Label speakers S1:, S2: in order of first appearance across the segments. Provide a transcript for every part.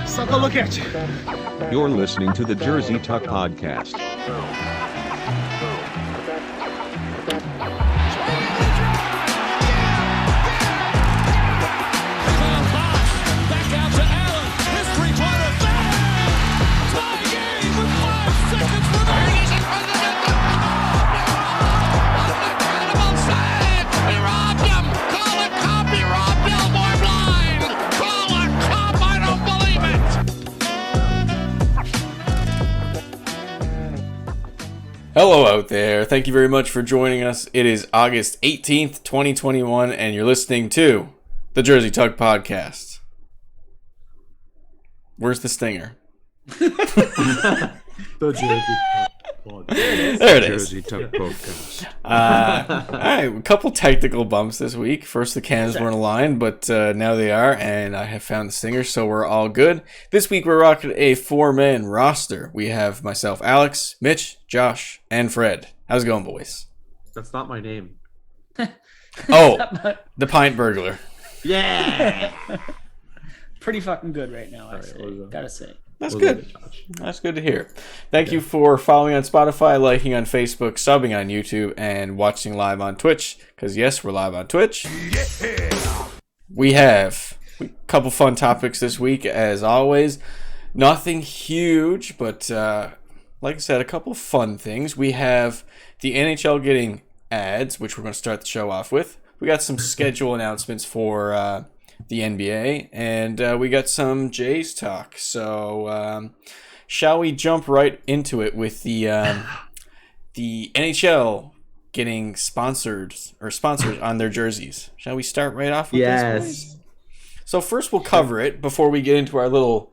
S1: Suck a look at you.
S2: You're listening to the Jersey Tuck Podcast.
S3: Back out to Allen. His three-pointer. Bang! Tie game with 5 seconds remaining. Incredible save. He robbed him. Call it cop. He robbed Elmore blind. Call it cop. I don't believe it.
S4: Hello out there. Thank you very much for joining us. It is August 18th, 2021, and you're listening to the Jersey Tuck Podcast. Where's the stinger?
S5: The Jersey Tuck Podcast.
S4: There it is.
S2: Jersey Tuck Podcast.
S4: All right, a couple technical bumps this week. First, the cans weren't aligned, but now they are, and I have found the stinger, so we're all good. This week, we're rocking a 4-man roster. We have myself, Alex, Mitch, Josh, and Fred. How's it going, boys?
S5: That's not my name.
S4: Oh, the Pint Burglar.
S5: Yeah.
S1: Pretty fucking good right now, I
S5: Alright,
S1: say.
S5: what was that?
S1: Gotta say.
S4: That's
S5: What was
S4: good.
S5: it, Josh?
S4: That's good to hear. Thank you for following on Spotify, liking on Facebook, subbing on YouTube, and watching live on Twitch. Because, yes, we're live on Twitch. We have a couple fun topics this week, as always. Nothing huge, but like I said, a couple fun things. We have the NHL getting ads, which we're going to start the show off with. We got some schedule announcements for the NBA, and we got some Jays talk. So, shall we jump right into it with the NHL getting sponsors on their jerseys? Shall we start right off with this, boys? So first, we'll cover it before we get into our little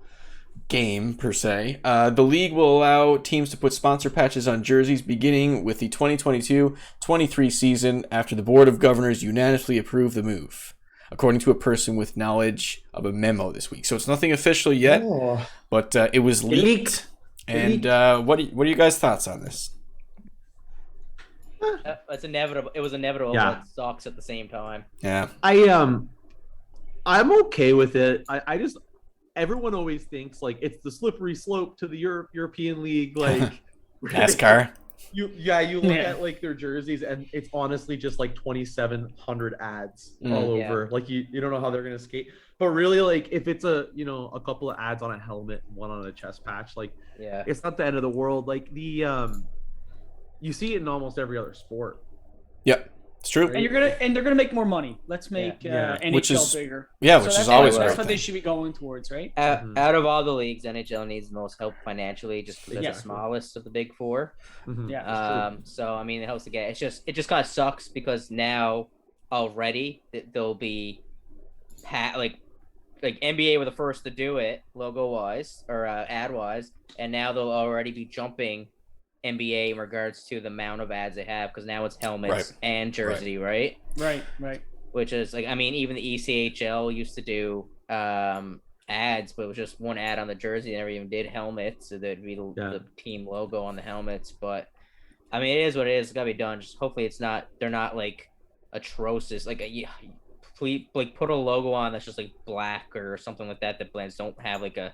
S4: game per se. The league will allow teams to put sponsor patches on jerseys beginning with the 2022-23 season after the Board of Governors unanimously approved the move, according to a person with knowledge of a memo this week. So it's nothing official yet, but it was leaked. And what are you guys' thoughts on this?
S6: It's inevitable. It was inevitable,
S5: Yeah.
S6: but it sucks at the same time.
S4: Yeah.
S5: I'm okay with it. I just everyone always thinks like it's the slippery slope to the European League, like
S4: NASCAR.
S5: You look at like their jerseys and it's honestly just like 2,700 ads all over. Like you don't know how they're gonna skate. But really, like if it's a couple of ads on a helmet, one on a chest patch, like it's not the end of the world. Like the you see it in almost every other sport.
S4: Yep, it's true.
S1: And they're gonna make more money. Let's make NHL
S4: Which is-
S1: bigger.
S4: Yeah, which is always a
S1: that's
S4: great
S1: what they
S4: thing.
S1: should be going towards, right?
S6: Out of all the leagues, NHL needs the most help financially, just because
S1: Yeah.
S6: they're the smallest of the big four.
S1: Yeah.
S6: So I mean, it helps to get. It just kind of sucks because now already there'll be like NBA were the first to do it logo wise or ad wise, and now they'll already be jumping NBA in regards to the amount of ads they have because now it's helmets and jersey, right?
S1: Right.
S6: Which is like, I mean, even the ECHL used to do ads, but it was just one ad on the jersey. They never even did helmets, so there'd be the team logo on the helmets. But I mean, it is what it is. It's gotta be done. Just hopefully, they're not like atrocious. Like put a logo on that's just like black or something like that. That blends don't have like a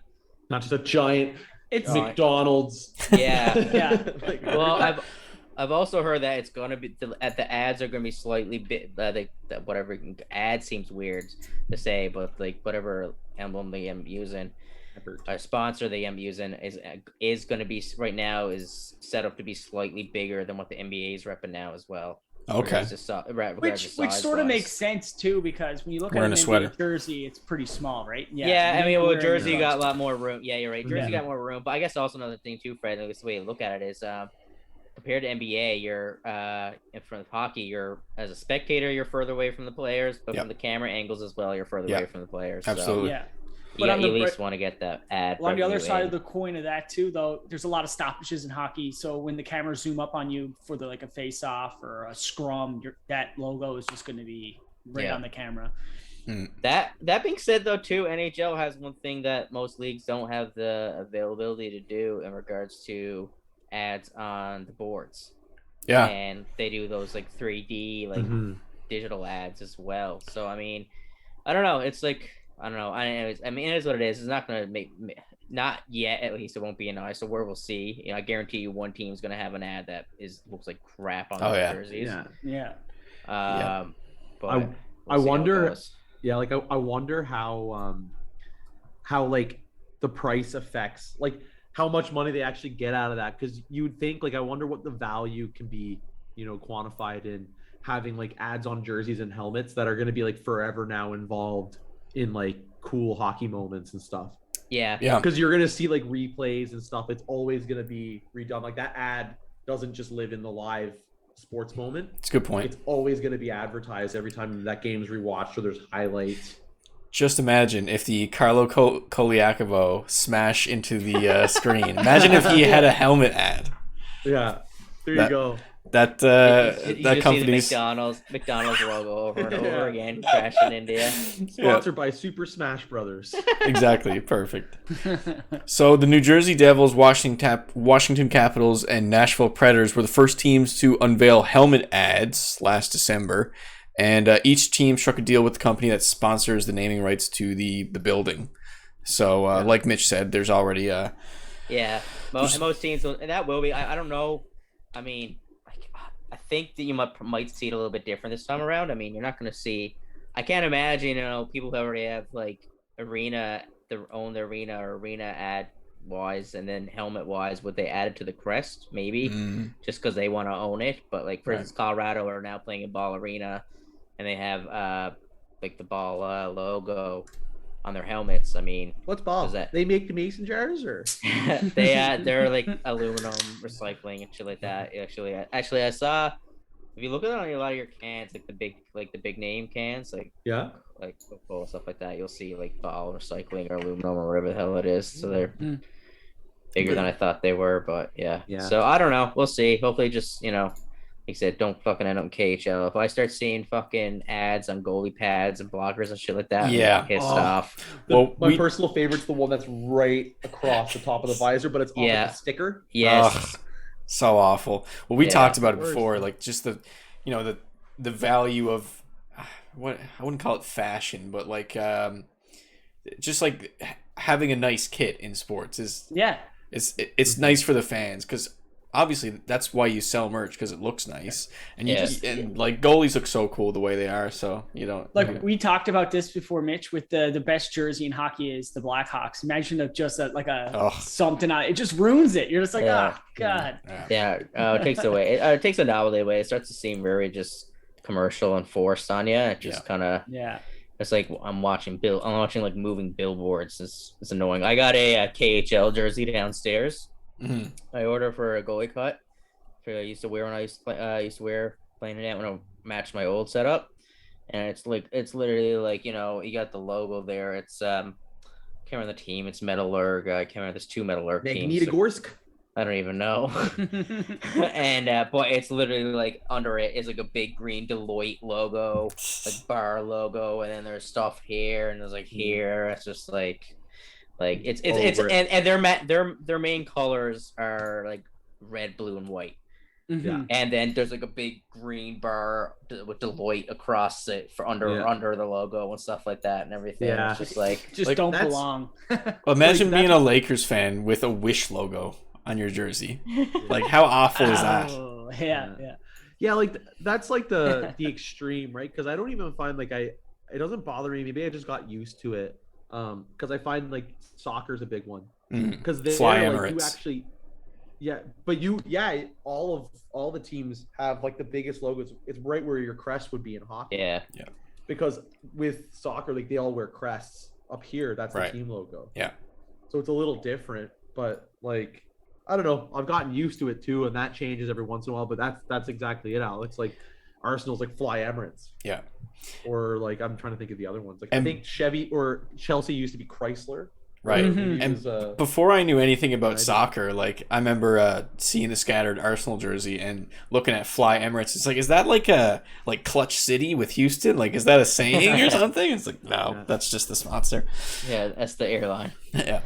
S5: Not just a giant
S1: It's
S5: McDonald's.
S6: yeah.
S5: Like,
S6: Well, I've also heard that it's gonna be the ads are gonna be slightly bit whatever ad seems weird to say, but like whatever emblem they am using, a sponsor they am using is gonna be right now is set up to be slightly bigger than what the NBA is repping now as well.
S4: Okay.
S1: which sort of makes sense too, because when you look
S4: Wearing
S1: at
S4: a
S1: an
S4: sweater.
S1: NBA jersey, it's pretty small, right?
S6: Yeah, I mean, well,
S1: Wearing
S6: Jersey
S1: your-
S6: got a lot more room. Yeah, you're right. Jersey
S1: Yeah.
S6: got more room, but I guess also another thing too, Fred. At least the way you look at it is, compared to NBA, you're in front of hockey. You're as a spectator, you're further away from the players, but from the camera angles as well, you're further away from the players.
S4: Absolutely.
S1: Yeah.
S6: You
S1: But on
S6: at
S1: the
S6: least want to get that ad.
S1: Well, on the other
S6: revenue
S1: side
S6: in.
S1: of the coin of that too, though, there's a lot of stoppages in hockey. So when the cameras zoom up on you for like a face-off or a scrum, that logo is just going to be right on the camera.
S6: That being said, though, too, NHL has one thing that most leagues don't have the availability to do in regards to ads on the boards.
S4: Yeah.
S6: And they do those like 3D digital ads as well. So I mean, I don't know. It's like I don't know. I mean, it is what it is. It's not going to make, not yet, at least it won't be an so where we'll see. You know, I guarantee you one team's going to have an ad that looks like crap on their jerseys.
S1: Yeah.
S6: But
S5: I wonder, like I wonder how like the price affects like how much money they actually get out of that, because you'd think like I wonder what the value can be, you know, quantified in having like ads on jerseys and helmets that are going to be like forever now involved in like cool hockey moments and stuff.
S6: Yeah.
S5: Because you're going to see like replays and stuff. It's always going to be redone. Like that ad doesn't just live in the live sports moment.
S4: It's a good point.
S5: It's always going to be advertised every time that game's rewatched or there's highlights.
S4: Just imagine if the Carlo Koliakovo smash into the screen. Imagine if he had a helmet ad.
S5: Yeah, there you go.
S4: That
S6: that
S4: company's
S6: see the McDonald's logo over and over again, crashing India.
S5: Sponsored by Super Smash Brothers.
S4: Exactly, perfect. So the New Jersey Devils, Washington Capitals, and Nashville Predators were the first teams to unveil helmet ads last December, and each team struck a deal with the company that sponsors the naming rights to the building. So, like Mitch said, there's already
S6: most teams and that will be. I don't know. I mean, I think that you might see it a little bit different this time around. I mean, you're not going to see. I can't imagine, you know, people who already have like their own arena or arena ad wise, and then helmet wise, would they add it to the crest? Maybe just because they want to own it. But like, for instance, Colorado are now playing in Ball Arena, and they have like the Ball logo on their helmets. I mean,
S5: what's Ball? They make the mason jars, or
S6: they're like aluminum recycling and shit like that. Actually, I saw, if you look at it on a lot of your cans, like the big name cans, like football stuff like that, you'll see like Ball recycling or aluminum or whatever the hell it is. So they're bigger than I thought they were, but yeah. So I don't know. We'll see. Hopefully, just, you know, like I said, don't fucking end up in KHL. If I start seeing fucking ads on goalie pads and blockers and shit like that, I'm pissed off.
S5: My personal favorite's the one that's right across the top of the visor, but it's on like a sticker.
S6: Yes.
S4: So awful. Well, we talked about it before, like just the value of what, I wouldn't call it fashion, but like just like having a nice kit in sports is it's nice for the fans, because obviously that's why you sell merch, because it looks nice, and and like goalies look so cool the way they are, so you don't
S1: like we talked about this before, Mitch, with the best jersey in hockey is the Blackhawks. Imagine if just something out, it just ruins it. You're just like, god.
S6: It takes away. It takes a novelty away. It starts to seem very just commercial and forced on you. It just kind of It's like I'm watching like moving billboards. It's annoying. I got a KHL jersey downstairs. I ordered for a goalie cut. I used to wear when I used to wear playing it when I matched my old setup, and it's literally like, you know, you got the logo there. It's can't remember the team. It's Metallurg. I can't remember. There's two Metallurg teams.
S5: Magnitogorsk.
S6: I don't even know. And but it's literally like under it is like a big green Deloitte logo, like bar logo, and then there's stuff here and there's like here. It's just like it's their main colors are like red, blue, and white. And then there's like a big green bar with Deloitte across it for under the logo and stuff like that and everything. It's just like
S1: don't belong.
S4: Imagine being a Lakers fan with a Wish logo on your jersey. Like, how awful is that?
S5: Like that's like the extreme, right? Because I don't even find like it doesn't bother me. Maybe I just got used to it. Because I find like soccer's a big one. Because they're like, you actually, all the teams have like the biggest logos. It's right where your crest would be in hockey.
S6: Yeah.
S5: Because with soccer, like they all wear crests up here. That's the team logo.
S4: Yeah.
S5: So it's a little different, but like, I don't know. I've gotten used to it too, and that changes every once in a while. But that's exactly it, Alex. Like Arsenal's like Fly Emirates.
S4: Yeah.
S5: Or like I'm trying to think of the other ones. Like I think Chevy or Chelsea used to be Chrysler.
S4: Right. And before I knew anything about soccer, like I remember seeing the scattered Arsenal jersey and looking at Fly Emirates. It's like, is that like a Clutch City with Houston? Like, is that a saying or something? It's like, no, that's just the sponsor.
S6: Yeah, that's the airline.
S4: Yeah.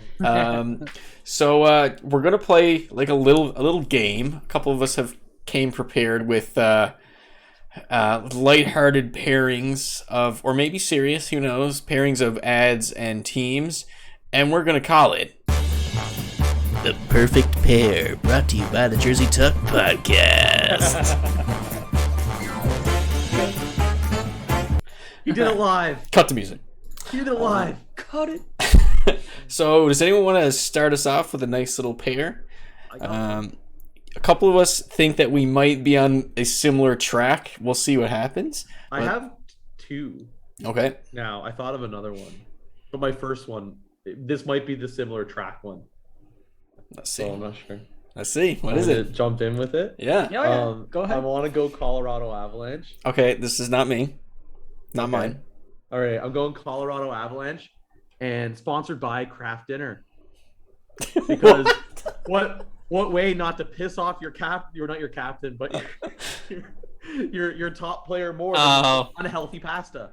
S4: So we're gonna play like a little game. A couple of us came prepared with lighthearted pairings of, or maybe serious, who knows, pairings of ads and teams, and we're going to call it The Perfect Pair, brought to you by the Jersey Tuck Podcast.
S5: He did it live.
S4: Cut the music.
S5: He did it live.
S1: Cut it.
S4: So, does anyone want to start us off with a nice little pair? A couple of us think that we might be on a similar track. We'll see what happens.
S5: I have two.
S4: Okay.
S5: Now, I thought of another one. But my first one, this might be the similar track one.
S4: Let's see.
S5: So I'm not sure.
S4: Let's see. What is it?
S5: Jumped in with it?
S4: Yeah.
S1: Yeah, go ahead.
S5: I want to go Colorado Avalanche.
S4: Okay, this is not me. Not mine.
S5: All right, I'm going Colorado Avalanche and sponsored by Kraft Dinner. Because what way not to piss off your you're not your captain, but your top player more than unhealthy pasta.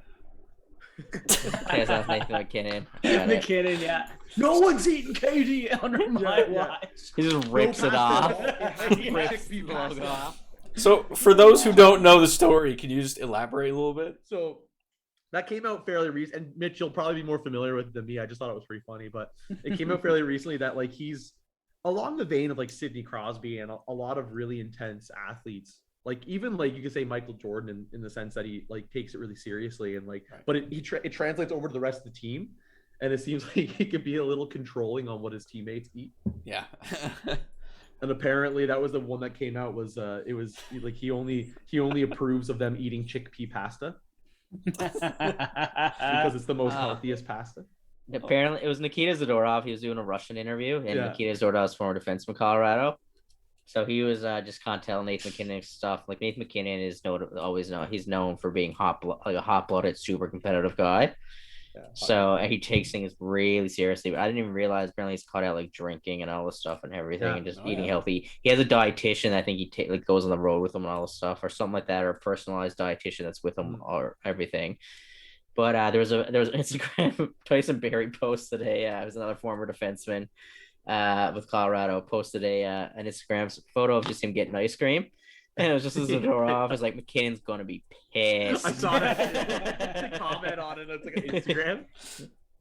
S6: Okay, so that's Nathan McKinnon.
S1: McKinnon, yeah. No one's eating KD under my watch.
S6: He just rips it off.
S5: Rips the logo off.
S4: So, for those who don't know the story, can you just elaborate a little bit?
S5: So that came out fairly recently, and Mitch, you'll probably be more familiar with it than me. I just thought it was pretty funny, but it came out fairly recently that like he's along the vein of like Sidney Crosby and a lot of really intense athletes. Like even like you could say Michael Jordan in the sense that he like takes it really seriously and like, but it translates over to the rest of the team, and it seems like he could be a little controlling on what his teammates eat.
S4: Yeah.
S5: And apparently that was the one that came out was it was like he only approves of them eating chickpea pasta. Because it's the most healthiest pasta.
S6: Apparently, it was Nikita Zadorov. He was doing a Russian interview, and Nikita Zadorov's former defenseman, Colorado. So he was just kind of telling Nathan McKinnon stuff. Like Nathan McKinnon is he's known for being a hot-blooded, super competitive guy. Yeah, so he takes things really seriously. But I didn't even realize apparently he's caught out like drinking and all this stuff and everything, and just eating healthy. He has a dietitian. I think he like goes on the road with him and all this stuff, or something like that, or a personalized dietitian that's with him or everything. But there was an Instagram Tyson Berry posted it was another former defenseman with Colorado posted an Instagram photo of just him getting ice cream. And it was just a Zadorov. It's like McKinnon's gonna be pissed.
S5: I saw that. Comment on it. It's like an Instagram.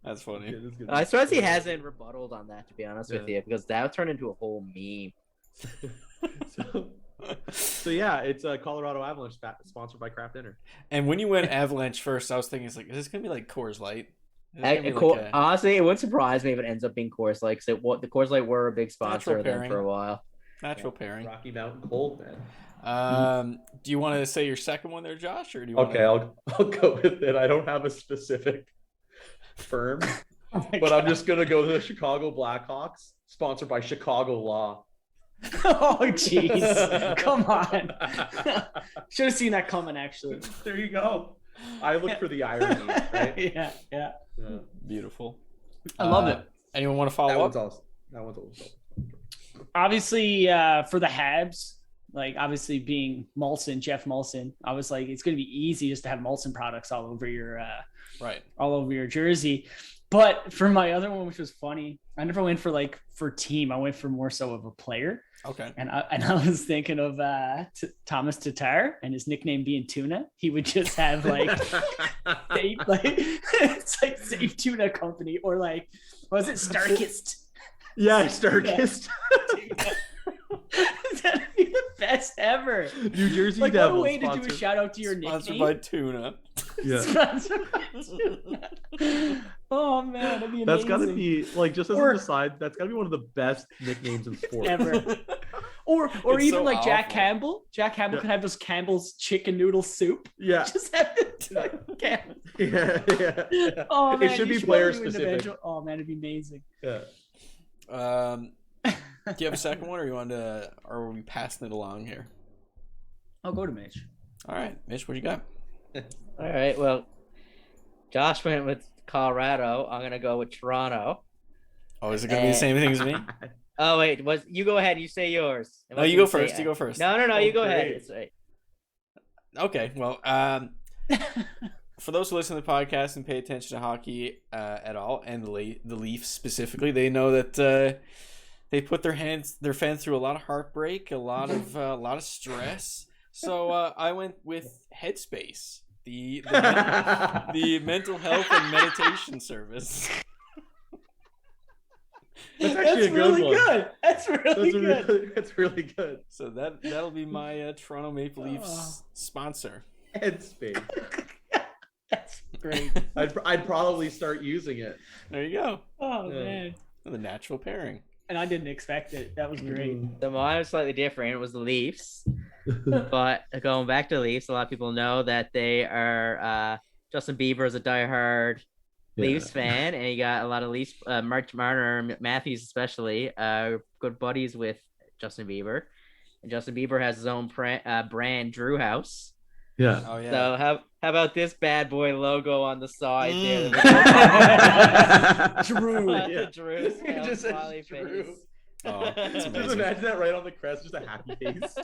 S4: That's funny.
S5: Yeah,
S6: I suppose he hasn't rebutted on that, to be honest with you, because that turned into a whole meme.
S5: So yeah, it's a Colorado Avalanche sponsored by Kraft Dinner.
S4: And when you went Avalanche first, I was thinking, is this gonna be like Coors Light?
S6: Honestly, it wouldn't surprise me if it ends up being Coors Light, because the Coors Light were a big sponsor of them for a while.
S4: Natural pairing.
S5: Rocky Mountain Cold, man.
S4: Do you want to say your second one there, Josh, or do you want
S5: I'll go with it. I don't have a specific firm, but I'm just gonna go to the Chicago Blackhawks, sponsored by Chicago Law.
S1: Oh jeez, come on! Should have seen that coming. Actually,
S5: there you go. I look for the irony, right?
S1: Yeah.
S4: Beautiful.
S1: I love it.
S4: Anyone want to follow up?
S5: That one's also.
S1: Obviously, for the Habs, like obviously being Molson, Jeff Molson, I was like, it's going to be easy just to have Molson products all over your all over your jersey. But for my other one, which was funny, I never went for team. I went for more so of a player.
S4: Okay.
S1: And I was thinking of Thomas Tatar, and his nickname being Tuna. He would just have like it's like Safe Tuna Company, or like, was it Starkist?
S5: Yeah, Starkist.
S1: That'd be the best ever.
S5: New Jersey
S1: like,
S5: Devils.
S1: What a way to do a shout out to your nickname.
S4: Sponsored by Tuna.
S5: Yeah.
S1: Sponsored by Tuna. Oh man, that'd be amazing.
S5: That's gotta be like, just as an aside, that's gotta be one of the best nicknames in sports
S1: ever. Or
S4: It's
S1: even
S4: so
S1: like Jack
S4: awful.
S1: Campbell. Jack Campbell could have those Campbell's chicken noodle soup.
S5: Yeah.
S1: Just have it. Campbell.
S5: Yeah.
S1: Oh man,
S5: It should be player specific.
S1: Oh man, it'd be amazing.
S5: Yeah.
S4: Do you have a second one, or are we passing it along here?
S1: I'll go to Mitch.
S4: All right, Mitch, what you got?
S6: All right, well, Josh went with Colorado. I'm gonna go with Toronto.
S4: Oh, is it gonna be the same thing as me?
S6: Oh wait, you go ahead. You say yours.
S4: No, you go first. You go first.
S6: No, you go ahead.
S5: Okay.
S6: It's right.
S4: Okay, well, for those who listen to the podcast and pay attention to hockey at all, and the Leafs specifically, they know that they put their fans through a lot of heartbreak, a lot of stress, So I went with Headspace, the mental health and meditation service.
S5: That's actually
S1: really
S5: one.
S1: good. That's really good.
S5: That's really good.
S4: So that'll be my Toronto Maple Leafs sponsor.
S5: Headspace.
S1: That's great.
S5: I'd probably start using it.
S4: There you go.
S1: Oh man.
S4: The natural pairing.
S1: And I didn't expect it. That was great.
S6: So mine was slightly different. It was the Leafs. But going back to the Leafs, a lot of people know that they are Justin Bieber is a diehard Leafs fan, and you got a lot of Leafs, Mark Marner, Matthews especially, good buddies with Justin Bieber. And Justin Bieber has his own brand, Drew House.
S5: Yeah.
S4: Oh yeah.
S6: So how about this bad boy logo on the side there?
S1: Drew.
S6: The Drew.
S5: Just says
S6: Smiley
S5: Drew.
S6: face.
S4: Oh, that's
S5: Just
S4: amazing.
S5: imagine that right on the crest, just a happy face.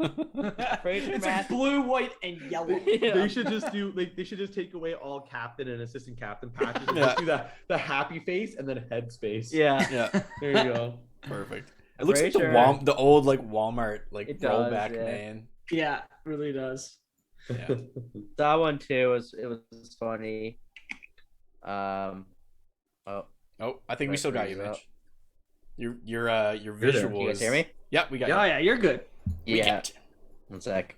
S1: It's like blue, white, and yellow.
S6: Yeah.
S5: They should just do they should just take away all captain and assistant captain patches and just do the happy face and then headspace.
S6: Yeah.
S4: Yeah.
S5: There you go.
S4: Perfect. It looks like
S6: Pretty sure.
S4: the old Walmart
S6: It does,
S4: rollback
S6: yeah.
S4: man.
S1: Yeah, really does.
S4: Yeah.
S6: That one too was funny. Oh,
S4: I think we still got you,
S6: Freeze up.
S4: Mitch. Your
S5: there.
S4: visual
S6: you guys
S4: is.
S6: hear me?
S4: Yeah, we got
S1: Oh
S4: you.
S1: yeah, you're good.
S4: We
S6: Yeah.
S4: got you.
S6: 1 sec.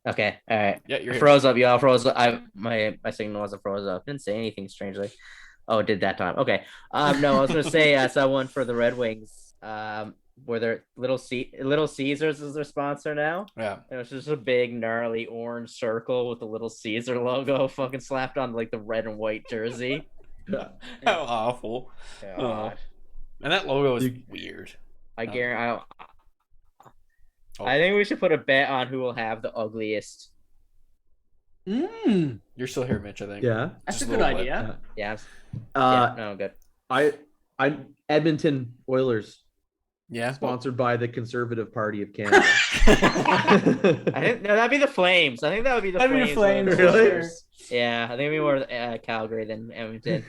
S6: Okay. All right.
S4: Yeah, you're
S6: I
S4: here.
S6: froze up, y'all. Froze up. My signal wasn't froze up. Didn't say anything strangely. Oh, it did that time. Okay. No, I was gonna say I saw one for the Red Wings. Where their Little Caesars is their sponsor now.
S4: Yeah.
S6: It was just a big gnarly orange circle with the Little Caesar logo fucking slapped on like the red and white jersey.
S4: How awful.
S6: God.
S4: And that logo is weird.
S6: I guarantee.
S4: Oh.
S6: I think we should put a bet on who will have the ugliest.
S4: You're still here, Mitch, I think.
S5: Yeah.
S1: That's
S4: Just
S1: a good
S4: little bit.
S1: idea.
S6: Yeah.
S5: Uh,
S6: No, good.
S5: I'm Edmonton Oilers,
S4: Yeah.
S5: sponsored by the Conservative Party of Canada.
S6: I think no, that'd be the Flames. I think that would be the
S1: That'd be
S6: Flames.
S1: the Flames,
S5: Really?
S1: for sure.
S6: Yeah, I think it'd be more Calgary than Edmonton.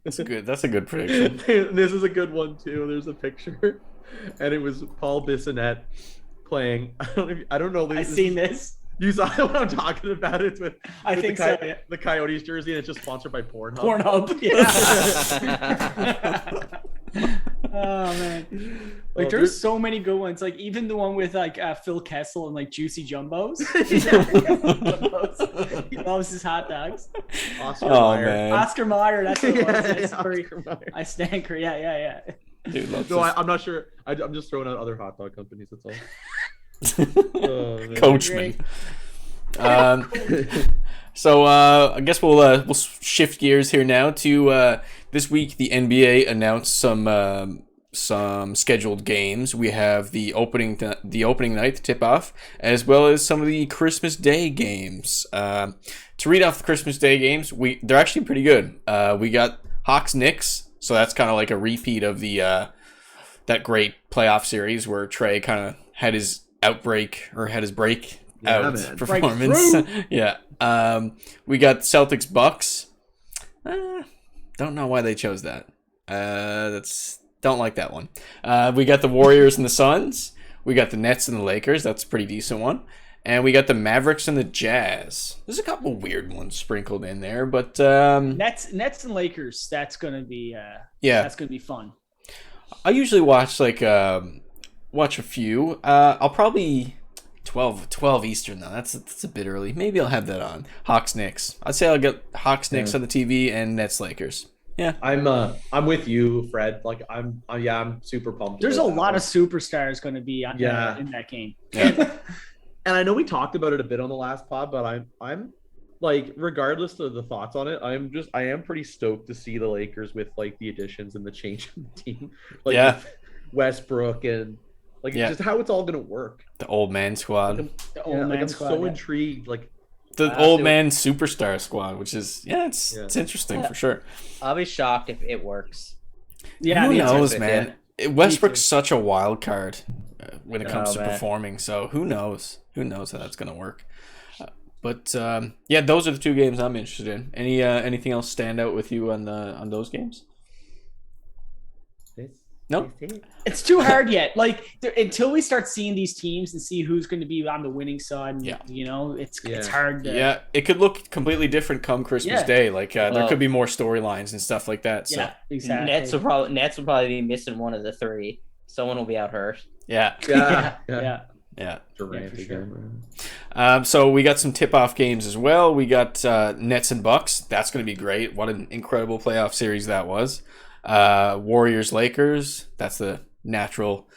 S4: That's good. That's a good prediction.
S5: This is a good one too. There's a picture, and it was Paul Bissonnette playing. I don't know.
S1: I've seen this.
S5: You saw what I'm talking about? It's with
S1: I
S5: with
S1: think
S5: the
S1: so, yeah.
S5: The Coyotes jersey, and it's just sponsored by Pornhub.
S1: Pornhub. Yeah. Oh man. Like there's so many good ones. Like even the one with like Phil Kessel and like Juicy Jumbos. He loves his hot dogs.
S5: Oscar
S4: Oh
S5: Mayer.
S4: man.
S1: Oscar Mayer, that's what it was.
S5: Yeah,
S1: That's where
S5: Oscar Mayer.
S1: I stand correct. Yeah.
S4: Dude, loves
S5: No,
S4: this.
S5: I'm not sure. I'm just throwing out other hot dog companies. That's all. Oh, man.
S4: Coachman. So I guess we'll shift gears here now to this week. The NBA announced some scheduled games. We have the opening night tip-off, as well as some of the Christmas Day games. To read off the Christmas Day games, they're actually pretty good. We got Hawks Knicks, so that's kind of like a repeat of the that great playoff series where Trey kind of had his breakout
S5: man.
S4: performance. Yeah. We got Celtics Bucks. Don't know why they chose that. Don't like that one. We got the Warriors and the Suns. We got the Nets and the Lakers. That's a pretty decent one. And we got the Mavericks and the Jazz. There's a couple weird ones sprinkled in there, but
S1: Nets and Lakers. That's gonna be That's gonna be fun.
S4: I usually watch watch a few. I'll probably 12 Eastern though. That's a bit early. Maybe I'll have that on. Hawks Knicks. I'd say I'll get Hawks Knicks on the TV and Nets Lakers. Yeah.
S5: I'm with you, Fred. Like I'm super pumped.
S1: There's a
S5: about that
S1: lot
S5: one.
S1: of superstars going to be in that game.
S4: Yeah.
S5: And I know we talked about it a bit on the last pod, but I'm like, regardless of the thoughts on it, I am pretty stoked to see the Lakers with like the additions and the change in the team. Like with Westbrook and just how it's all gonna work.
S4: The old man squad.
S1: The old man
S5: I'm
S1: squad.
S5: so intrigued. Like
S4: The old man superstar squad, which is it's interesting for sure.
S6: I'll be shocked if it works.
S1: Yeah,
S4: who
S1: me too.
S4: knows, man? Westbrook's such a wild card when it comes to
S6: man.
S4: performing. So who knows? Who knows how that's gonna work? But those are the two games I'm interested in. Anything else stand out with you on those games? Nope.
S1: It's too hard yet. Like until we start seeing these teams and see who's going to be on the winning side, and, it's hard.
S4: It could look completely different come Christmas Day. Like there could be more storylines and stuff like that. So.
S1: Yeah, exactly.
S6: Nets will probably be missing one of the three. Someone will be out hurt.
S4: Yeah.
S5: Durant again.
S4: So we got some tip-off games as well. We got Nets and Bucks. That's going to be great. What an incredible playoff series that was. Warriors Lakers. That's the natural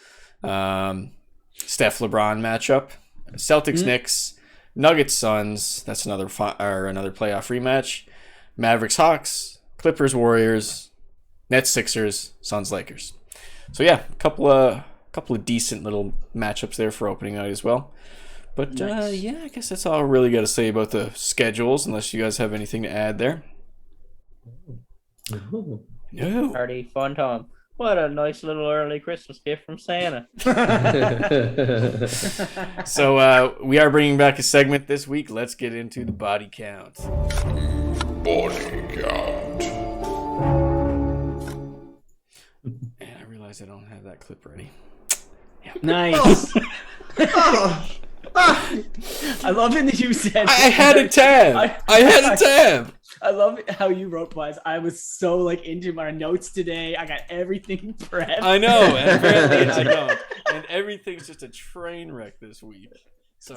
S4: Steph LeBron matchup. Celtics Knicks. Nuggets Suns. That's another playoff rematch. Mavericks Hawks. Clippers Warriors. Nets Sixers. Suns Lakers. So yeah, a couple of decent little matchups there for opening night as well. But
S1: nice.
S4: I guess that's all I really got to say about the schedules, unless you guys have anything to add there. No.
S6: Party, fun time. What a nice little early Christmas gift from Santa.
S4: So we are bringing back a segment this week. Let's get into the body count.
S3: Body count.
S4: And I realize I don't have that clip ready. Yeah.
S1: Nice. I love it that you said.
S4: I had a tab. I had a tab.
S1: I love how you wrote, Wise. I was so into my notes today. I got everything prepped.
S4: I know, and apparently I don't. And everything's just a train wreck this week. So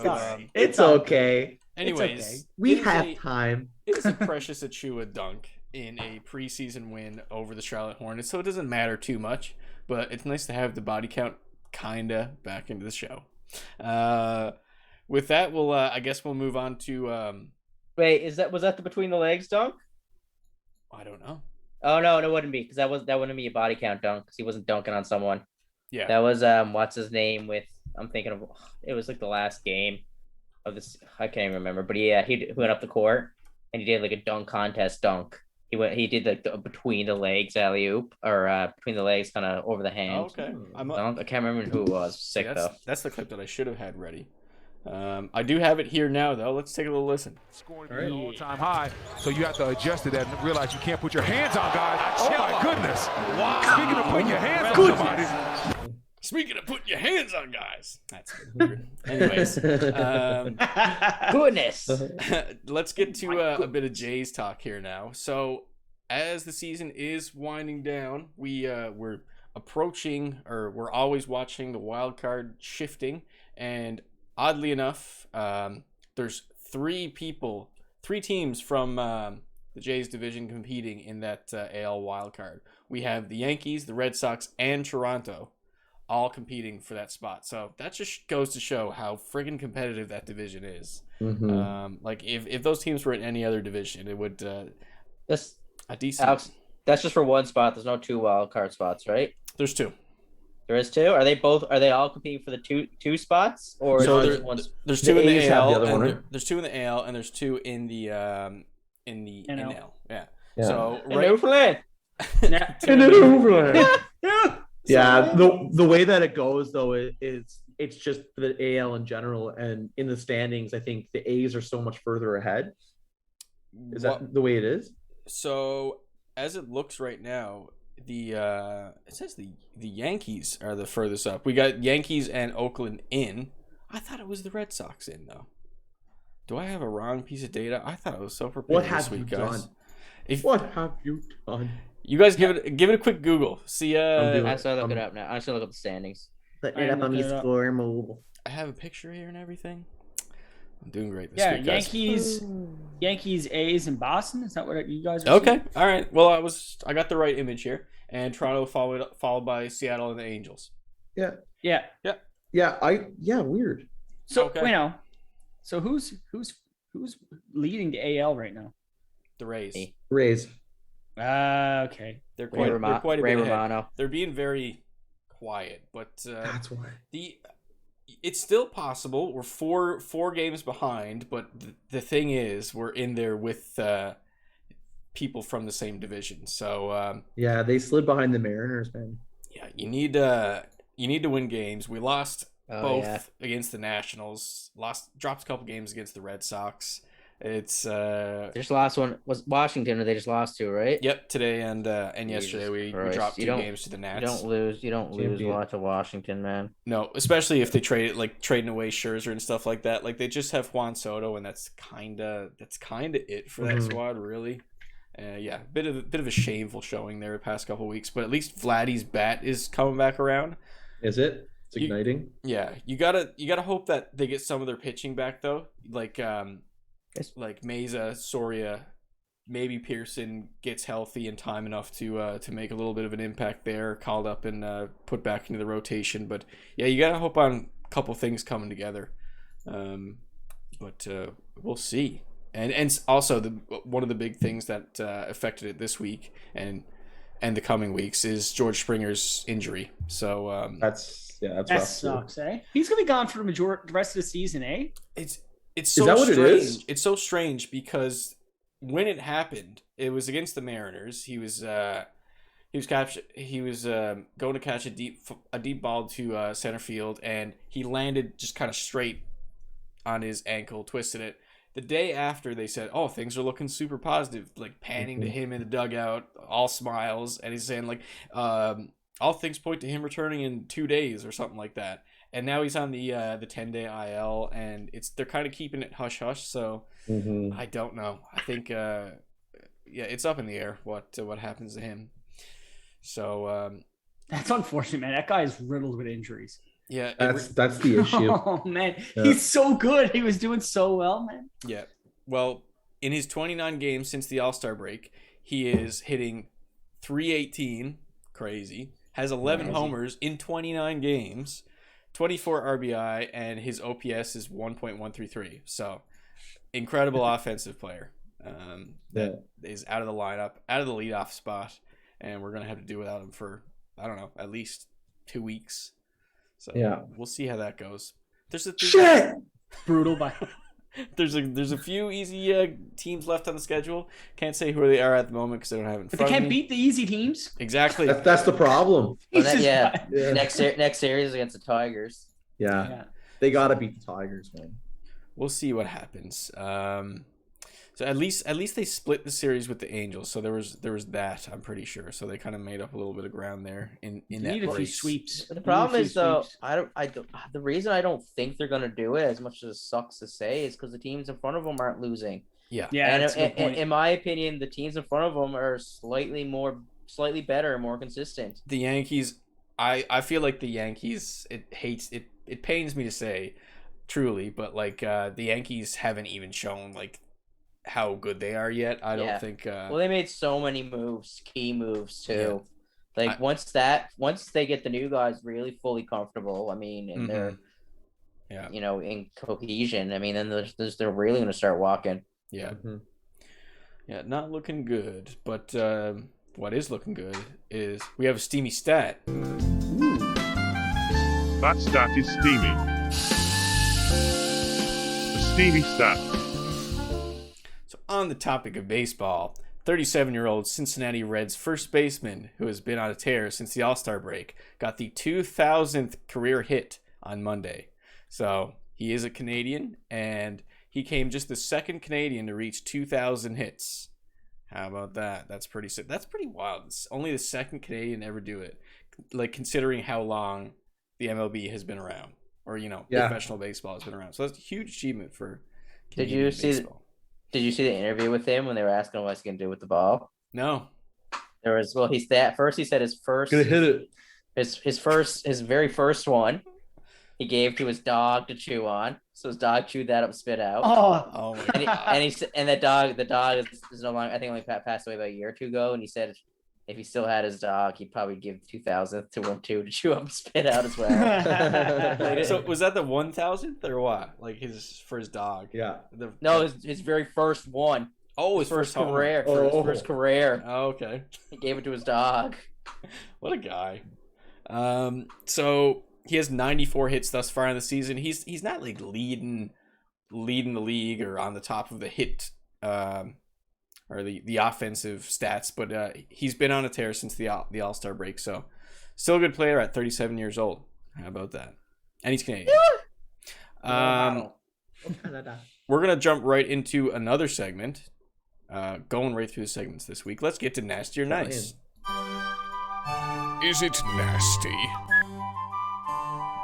S5: It's okay.
S4: Anyways,
S1: okay.
S5: We have time.
S4: It is a Precious Achua dunk in a preseason win over the Charlotte Hornets, so it doesn't matter too much. But it's nice to have the body count kinda back into the show. With that, I guess we'll move on to.
S6: Wait, was that the between the legs dunk?
S4: I don't know.
S6: Oh no, it wouldn't be because that wouldn't be a body count dunk because he wasn't dunking on someone.
S4: Yeah,
S6: that was what's his name with. I'm thinking of it was like the last game of this. I can't even remember, but he went up the court and he did like a dunk contest dunk. He did like the between the legs alley oop or between the legs kind of over the hand.
S4: Oh, okay,
S6: I can't remember who it was. Sick though.
S4: That's the clip that I should have had ready. I do have it here now, though. Let's take a little listen.
S7: Scoring an all-time high, so you have to adjust to that and realize you can't put your hands on guys. Oh my goodness! Wow! Speaking of putting your hands on somebody.
S4: Speaking of putting your hands on guys, that's weird. Anyways,
S6: goodness.
S4: Let's get to a bit of Jays talk here now. So, as the season is winding down, we're approaching, or we're always watching the wild card shifting, and oddly enough, there's three teams from the Jays division competing in that AL wildcard. We have the Yankees, the Red Sox, and Toronto all competing for that spot. So that just goes to show how friggin' competitive that division is.
S5: Mm-hmm.
S4: If those teams were in any other division, it would
S6: that's
S4: a decent.
S6: Alex, that's just for one spot. There's no two wild card spots, right?
S4: There's two.
S6: There is two. Are they all competing for the two spots, or
S4: so there's two in the AL, there's two in the AL, and there's two in the NL. Yeah. So
S6: right.
S5: Yeah, the way that it goes though is it's just the AL in general, and in the standings, I think the A's are so much further ahead. Is that the way it is?
S4: So as it looks right now, it says the Yankees are the furthest up. We got Yankees and Oakland in. I thought it was the Red Sox in though. Do I have a wrong piece of data? I thought it was so prepared this week, guys.
S5: What have you done?
S4: You guys give it a quick Google. See,
S6: I'm just gonna look it up now. I'm just gonna look up the standings.
S5: Putting it up on the score mobile.
S4: I have a picture here and everything. I'm doing great this week, guys.
S1: Yankees, A's, and Boston. Is that what you guys are
S4: okay?
S1: Seeing?
S4: All right. Well, I got the right image here, and Toronto followed by Seattle and the Angels.
S5: Yeah. Weird.
S1: So so who's leading the AL right now?
S4: The Rays.
S1: Okay.
S4: They're quite a bit ahead.
S6: Romano.
S4: They're being very quiet, but
S5: that's why.
S4: It's still possible. We're four games behind, but the thing is, we're in there with people from the same division. So
S5: yeah, they slid behind the Mariners, man.
S4: Yeah, you need to win games. We lost both against the Nationals. Dropped a couple games against the Red Sox. It's
S6: Their last one was Washington, or they just lost to, right?
S4: Yep, today and yesterday we dropped 2 games to the Nats.
S6: You don't lose a lot to Washington, man.
S4: No, especially if they trading away Scherzer and stuff like that. Like they just have Juan Soto, and that's kinda it for that squad, really. Yeah, bit of a shameful showing there the past couple of weeks, but at least Vladdy's bat is coming back around.
S5: Is it? It's igniting.
S4: You gotta hope that they get some of their pitching back though, like Meza, Soria, maybe Pearson gets healthy in time enough to make a little bit of an impact there, called up and put back into the rotation. But yeah, you gotta hope on a couple things coming together. But we'll see. And also one of the big things that affected it this week and the coming weeks is George Springer's injury. So
S5: that
S1: rough sucks, eh? He's gonna be gone for the rest of the season, eh?
S4: It's so
S5: is that what
S4: strange.
S5: it is?
S4: It's so strange because when it happened, it was against the Mariners. He was going to catch a deep ball to center field, and he landed just kind of straight on his ankle, twisted it. The day after, they said, "Oh, things are looking super positive." Like panning to him in the dugout, all smiles, and he's saying like, "All things point to him returning in 2 days" or something like that. And now he's on the 10-day IL, and they're kind of keeping it hush hush. So I don't know. I think it's up in the air what happens to him. So
S1: that's unfortunate, man. That guy is riddled with injuries.
S4: Yeah,
S5: that's the issue.
S1: Oh man, he's so good. He was doing so well, man.
S4: Yeah. Well, in his 29 games since the All-Star break, he is hitting .318, crazy. Has 11 homers in 29 games. 24 RBI, and his OPS is 1.133. So, incredible offensive player that is out of the lineup, out of the leadoff spot, and we're going to have to do without him for, I don't know, at least 2 weeks. So, we'll see how that goes.
S5: Shit!
S1: Brutal, but
S4: there's a few easy teams left on the schedule. Can't say who they are at the moment because they don't have it in front of me.
S1: They can't beat the easy teams.
S4: Exactly.
S5: That's the problem.
S6: Next series against the Tigers.
S5: Yeah. They gotta beat the Tigers, man.
S4: We'll see what happens. So at least they split the series with the Angels. So there was that, I'm pretty sure. So they kind of made up a little bit of ground there in that
S1: need a
S4: race.
S1: few sweeps.
S6: The problem is though, the reason I don't think they're gonna do it, as much as it sucks to say, is because the teams in front of them aren't losing.
S4: Yeah.
S6: And in my opinion, the teams in front of them are slightly better and more consistent.
S4: The Yankees, I feel like the Yankees, it pains me to say, truly, but like the Yankees haven't even shown like how good they are yet. I don't think
S6: well, they made so many key moves too. Like once they get the new guys really fully comfortable, I mean, and they're in cohesion, I mean, then they're really going to start walking.
S4: Yeah. Yeah, not looking good, but what is looking good is we have a steamy stat.
S8: Ooh. That stat is steamy. The steamy stat.
S4: So on the topic of baseball, 37-year-old Cincinnati Reds first baseman who has been on a tear since the All-Star break got the 2,000th career hit on Monday. So he is a Canadian, and he came just the second Canadian to reach 2,000 hits. How about that? That's pretty sick. That's pretty wild. It's only the second Canadian to ever do it, like considering how long the MLB has been around, or professional baseball has been around. So that's a huge achievement for Canadian baseball.
S6: Did you see the interview with him when they were asking him what he's gonna do with the ball?
S4: No.
S6: There was first he said his first
S5: gonna hit it.
S6: His very first one he gave to his dog to chew on. So his dog chewed that up, spit out.
S1: Oh
S6: my God. And the dog is no longer, I think only passed away about a year or two ago, and he said if he still had his dog, he'd probably give 2,000th to him too to chew up and spit out as well.
S4: So was that the 1,000th or what? Like for his dog?
S5: Yeah.
S6: No, his very first one.
S4: Oh, his first career.
S6: His first career.
S4: Oh, okay.
S6: He gave it to his dog.
S4: What a guy. So he has 94 hits thus far in the season. He's not like leading the league or on the top of the hit or the offensive stats, but he's been on a tear since the All-Star break. So still a good player at 37 years old. How about that? And he's Canadian. we're going to jump right into another segment. Going right through the segments this week. Let's get to Nasty or Nice.
S9: Is it nasty?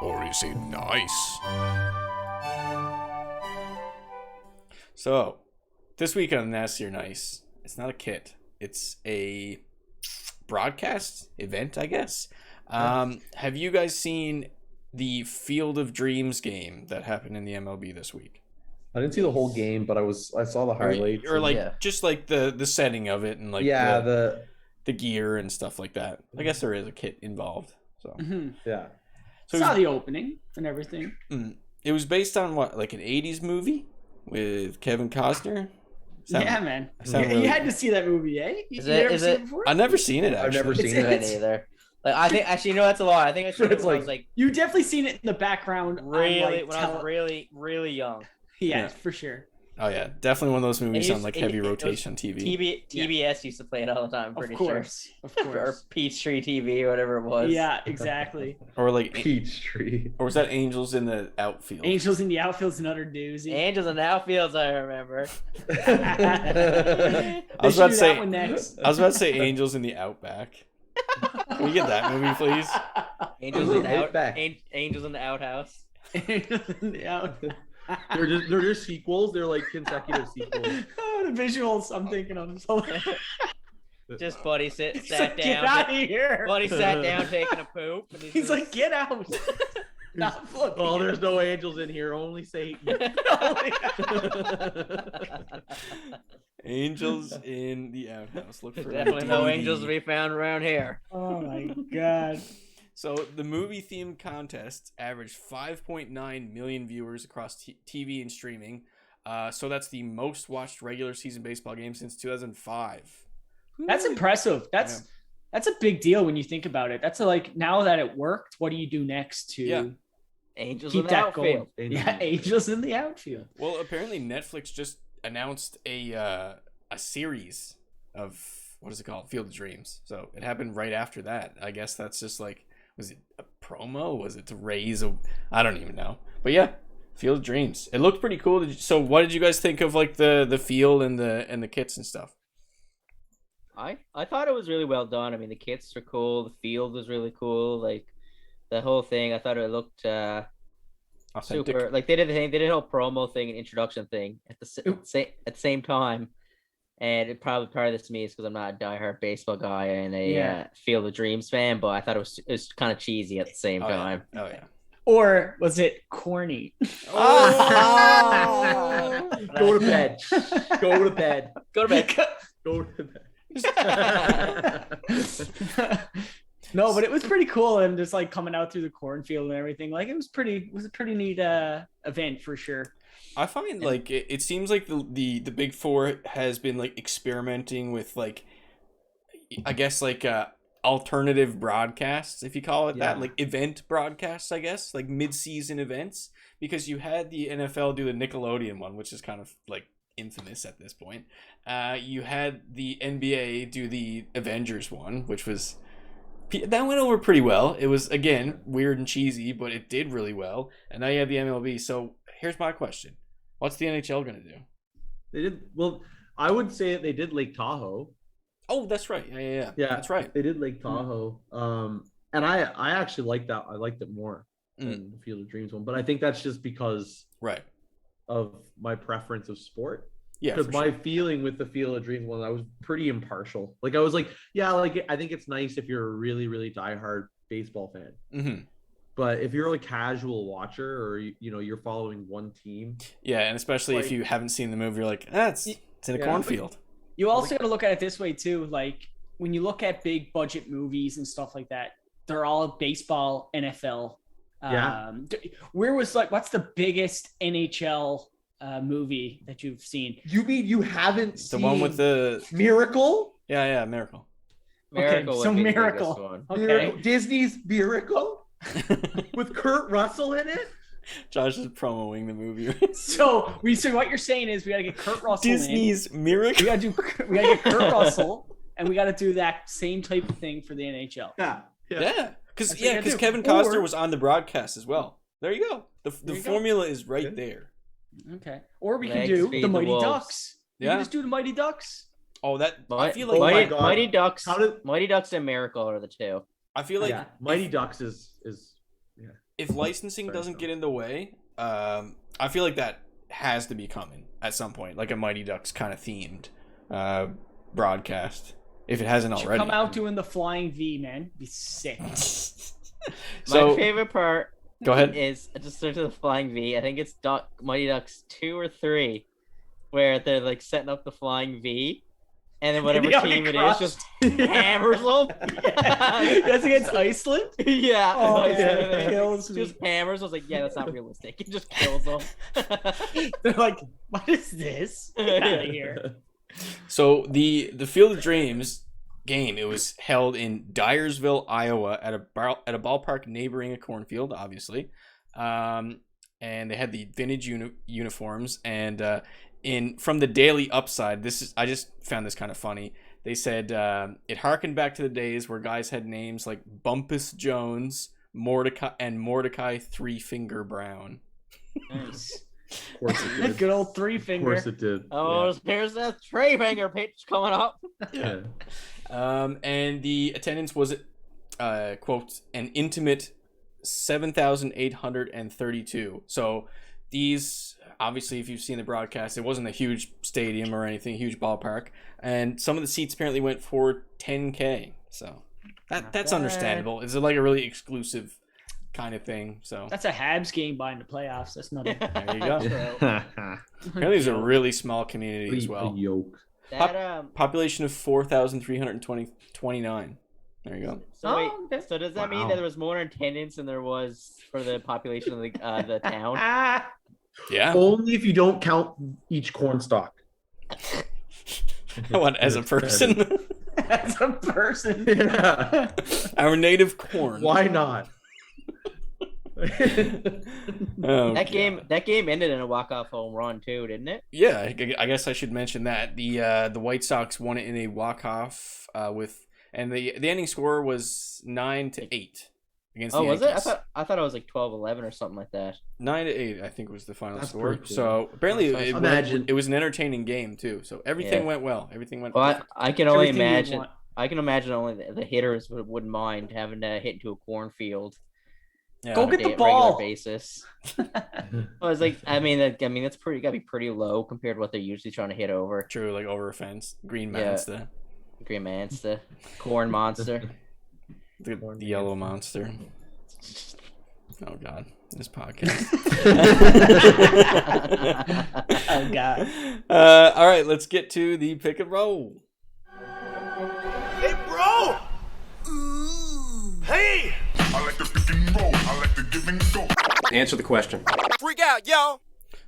S9: Or is it nice?
S4: So, this week on Nasty or Nice, it's not a kit. It's a broadcast event, I guess. Have you guys seen the Field of Dreams game that happened in the MLB this week?
S5: I didn't see the whole game, but I saw the highlights.
S4: Or like just like the setting of it and like the gear and stuff like that. I guess there is a kit involved. So
S5: yeah.
S1: So saw the opening and everything.
S4: It was based on what, like an 80s movie with Kevin Costner?
S1: Yeah, man. You had to see that movie, eh?
S6: Is it before?
S4: I've never seen it, actually.
S5: I've never seen it
S6: either. Like, I think, actually, that's a lot. I think I should have like
S1: you definitely seen it in the background.
S6: Really, when I was really young.
S1: Yeah, for sure.
S4: Oh yeah, definitely one of those movies on like heavy rotation TV.
S6: TBS used to play it all the time. I'm pretty sure.
S1: Of course.
S6: Or Peachtree TV, whatever it was.
S1: Yeah, exactly.
S4: Or like
S5: Peachtree.
S4: Or was that Angels in the Outfield?
S1: Angels in the Outfield's another doozy.
S6: Angels in the Outfields, I remember.
S4: I was about to say Angels in the Outback. Can we get that movie, please?
S6: Angels in the Outback. Angels in the Outhouse.
S1: Angels in the Outhouse.
S5: They're just sequels. They're like consecutive sequels.
S1: Oh, the visuals I'm thinking of.
S6: Just Buddy sat down.
S1: Get out of here.
S6: Buddy sat down taking a poop. And
S1: he's like, get out.
S5: Oh, there's no angels in here. Only Satan.
S4: Angels in the Outhouse. Look for
S6: definitely no angels to be found around here.
S1: Oh my god.
S4: So the movie-themed contest averaged 5.9 million viewers across TV and streaming. So that's the most watched regular season baseball game since 2005.
S1: That's impressive. That's a big deal when you think about it. That's like, now that it worked, what do you do next to
S6: Angels
S1: keep
S6: in the
S1: that
S6: outfield?
S1: Going? Yeah, Angels in the Outfield.
S4: Well, apparently Netflix just announced a series of, what is it called? Field of Dreams. So it happened right after that. I guess that's just like, was it a promo? Was it to raise a... I don't even know. But yeah, Field of Dreams. It looked pretty cool. So what did you guys think of like the field and the kits and stuff?
S6: I thought it was really well done. I mean, the kits are cool. The field was really cool. Like, the whole thing, I thought it looked super. Like, they did the thing. They did a whole promo thing and introduction thing at the same time. And it probably part of this to me is because I'm not a diehard baseball guy and a Field of Dreams fan, but I thought it was kind of cheesy at the same time.
S4: Yeah. Oh yeah.
S1: Or was it corny?
S5: Oh. Go to bed. Go to bed.
S6: Go to bed.
S5: Go to bed.
S1: No, but it was pretty cool, and just like coming out through the cornfield and everything. Like, it was a pretty neat event for sure.
S4: I find like it seems like the Big Four has been like experimenting with like, I guess like alternative broadcasts, if you call it that, like event broadcasts, I guess, like mid-season events, because you had the NFL do the Nickelodeon one, which is kind of like infamous at this point. You had the NBA do the Avengers one, which was, that went over pretty well. It was, again, weird and cheesy, but it did really well. And now you have the MLB. So here's my question: what's the NHL gonna do?
S5: They did well. I would say that they did Lake Tahoe.
S4: Oh, that's right. Yeah. That's right.
S5: They did Lake Tahoe. And I actually liked that. I liked it more than the Field of Dreams one. But I think that's just because of my preference of sport. Yeah, because my feeling with the Field of Dreams one, I was pretty impartial. Like, I was like, like, I think it's nice if you're a really, really diehard baseball fan. Mm-hmm. But if you're a casual watcher, or you're following one team,
S4: and especially if you haven't seen the movie, you're like, it's in a cornfield.
S1: You also got to look at it this way too. Like, when you look at big budget movies and stuff like that, they're all baseball, NFL. Where was what's the biggest NHL movie that you've seen?
S5: You mean you haven't seen
S4: the one with the
S5: Miracle?
S4: Yeah, Miracle.
S1: Okay, so Miracle. Okay,
S5: Disney's Miracle with Kurt Russell in it.
S4: Josh is promoting the movie.
S1: So what you're saying is we gotta get Kurt Russell.
S4: Disney's Miracle.
S1: We gotta get Kurt Russell, and we gotta do that same type of thing for the NHL.
S4: Yeah. Because Kevin Costner was on the broadcast as well. There you go. The formula is right there.
S1: Okay. Or we can
S6: Legs
S1: do
S6: feed
S1: the
S6: the
S1: Mighty
S6: wolves.
S1: Ducks. We can just do the Mighty Ducks.
S4: Oh, that I feel like
S5: Oh my
S6: Mighty,
S5: God.
S6: Mighty Ducks.
S5: How did-
S6: Mighty Ducks and Miracle are the two.
S4: I feel like
S5: Mighty Ducks is
S4: if licensing doesn't get in the way, I feel like that has to be coming at some point, like a Mighty Ducks kind of themed broadcast, if it hasn't already.
S1: Come out doing the flying V, man. Be sick.
S6: My favorite part.
S4: Go ahead.
S6: Is just sort of the flying V. I think it's Mighty Ducks 2 or 3, where they're like setting up the flying V, and then whatever team it is just hammers them.
S1: That's against Iceland.
S6: Yeah.
S1: Oh,
S6: Iceland,
S1: yeah, it kills me.
S6: just hammers. I was like, yeah, that's not realistic. It just kills them.
S1: They're like, what is this? Get out of here.
S4: So the Field of Dreams game, it was held in Dyersville, Iowa, at a ballpark neighboring a cornfield, obviously, and they had the vintage uniforms. And from the Daily Upside, I just found this kind of funny. They said it harkened back to the days where guys had names like Bumpus Jones, Mordecai Three Finger Brown.
S1: Nice.
S5: Of course it did.
S1: Good old three finger.
S5: Of course it did.
S6: Oh, here's that 3-finger pitch coming up.
S5: Yeah.
S4: And the attendance was, quote, an intimate 7,832. So these, obviously, if you've seen the broadcast, it wasn't a huge stadium or anything, huge ballpark. And some of the seats apparently went for $10K. So that's understandable. It's like a really exclusive kind of thing. So
S1: that's a Habs game by in the playoffs. That's nothing.
S4: There you go. Apparently, it's a really small community as well. Population of 4,329. There you go.
S6: So wait, so does that mean that there was more attendance than there was for the population of the town?
S4: Yeah.
S5: Only if you don't count each corn stalk.
S4: What, as a person?
S1: As a person.
S5: Yeah.
S4: Our native corn.
S5: Why not?
S6: That game ended in a walk-off home run too, didn't it?
S4: Yeah, I guess I should mention that the White Sox won it in a walk-off and the ending score was 9-8 against the Yankees.
S6: Was it? I thought it was like 12-11 or something like that.
S4: 9-8, I think, was the final score.
S5: Cool.
S4: So apparently it was an entertaining game too. So everything went well. Everything went.
S6: Well,
S4: perfect.
S6: I can only imagine. I can imagine only the hitters wouldn't mind having to hit into a cornfield.
S4: Yeah.
S1: Go get the ball.
S6: Regular basis. I was like, I mean, that's pretty. Got to be pretty low compared to what they're usually trying to hit over.
S4: True, like over a fence. Green monster.
S6: Green monster. Corn monster.
S4: The yellow monster. Oh God, this podcast.
S1: Oh God.
S4: All right, let's get to the pick and roll.
S3: Hey, bro! Hey! I like the pick and roll. I like the give and go.
S10: Answer the question.
S3: Freak out, yo!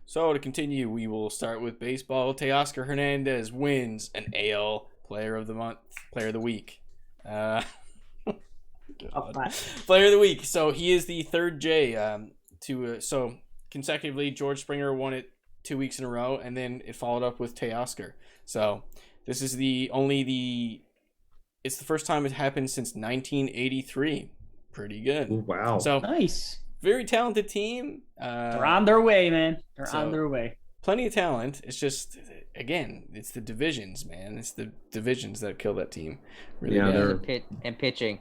S4: So to continue, we will start with baseball. Teoscar Hernandez wins an AL Player of the Month, Player of the Week. Player of the Week. So he is the third J. So consecutively, George Springer won it 2 weeks in a row, and then it followed up with Teoscar. So this is it's the first time it happened since 1983. Pretty good.
S5: Ooh, wow.
S4: So
S1: nice.
S4: Very talented team.
S1: They're on their way, man. They're on their way.
S4: Plenty of talent. It's just, again, it's the divisions, man. It's the divisions that kill that team. Really
S6: And pitching.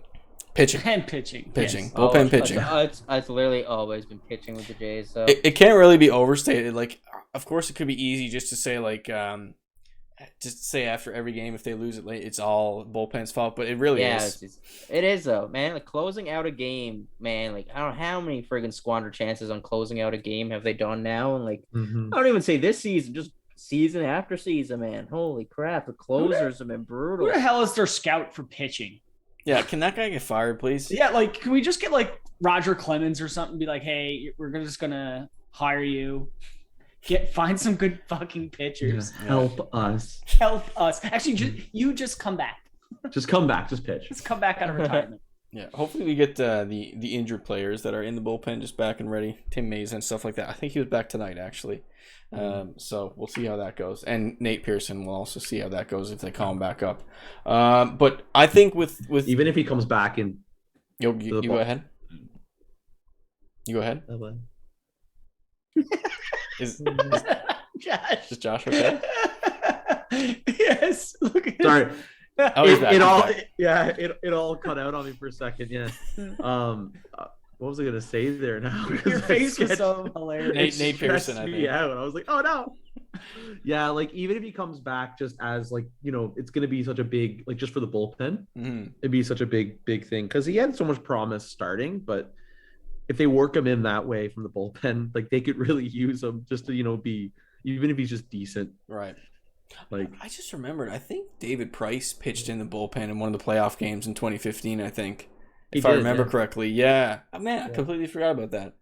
S4: Pitching.
S1: Yes.
S4: Bullpen pitching.
S6: It's literally always been pitching with the Jays. So
S4: it can't really be overstated. Like, of course, it could be easy just to say, like, just say after every game if they lose it late, it's all bullpen's fault. But it really is.
S6: It is though, man. Like closing out a game, man. Like I don't know how many friggin' squandered chances on closing out a game have they done now, and like I don't even say this season, just season after season, man. Holy crap, the closers have been brutal.
S1: Who the hell is their scout for pitching?
S4: Yeah, can that guy get fired, please?
S1: Yeah, like can we just get like Roger Clemens or something? Be like, hey, we're just gonna hire you. Find some good fucking pitchers.
S5: Yeah. Help us.
S1: Actually, you just come back.
S5: Just come back. Just pitch.
S1: Just come back out of retirement.
S4: Yeah, hopefully we get the injured players that are in the bullpen just back and ready. Tim Mays and stuff like that. I think he was back tonight, actually. So we'll see how that goes. And Nate Pearson will also see how that goes if they call him back up. But I think with
S5: even if he comes back in,
S4: you go ahead. You go ahead. Is
S1: Josh.
S4: Is Josh okay?
S1: Yes. Look at
S5: Sorry.
S4: Oh, he's back,
S5: It
S4: he's
S5: all
S4: back.
S5: it all cut out on me for a second. Yeah. What was I gonna say there now?
S1: your face was so hilarious.
S4: Nate Pearson, I think.
S5: Yeah, I was like, oh no. Yeah, like even if he comes back just as like, you know, it's gonna be such a big, like just for the bullpen, it'd be such a big thing because he had so much promise starting, but if they work him in that way from the bullpen, like they could really use him just to, you know, be, even if he's just decent.
S4: Right.
S5: Like
S4: I just remembered, I think David Price pitched in the bullpen in one of the playoff games in 2015, I think. If I remember correctly. Yeah. Oh, man, I completely forgot about that.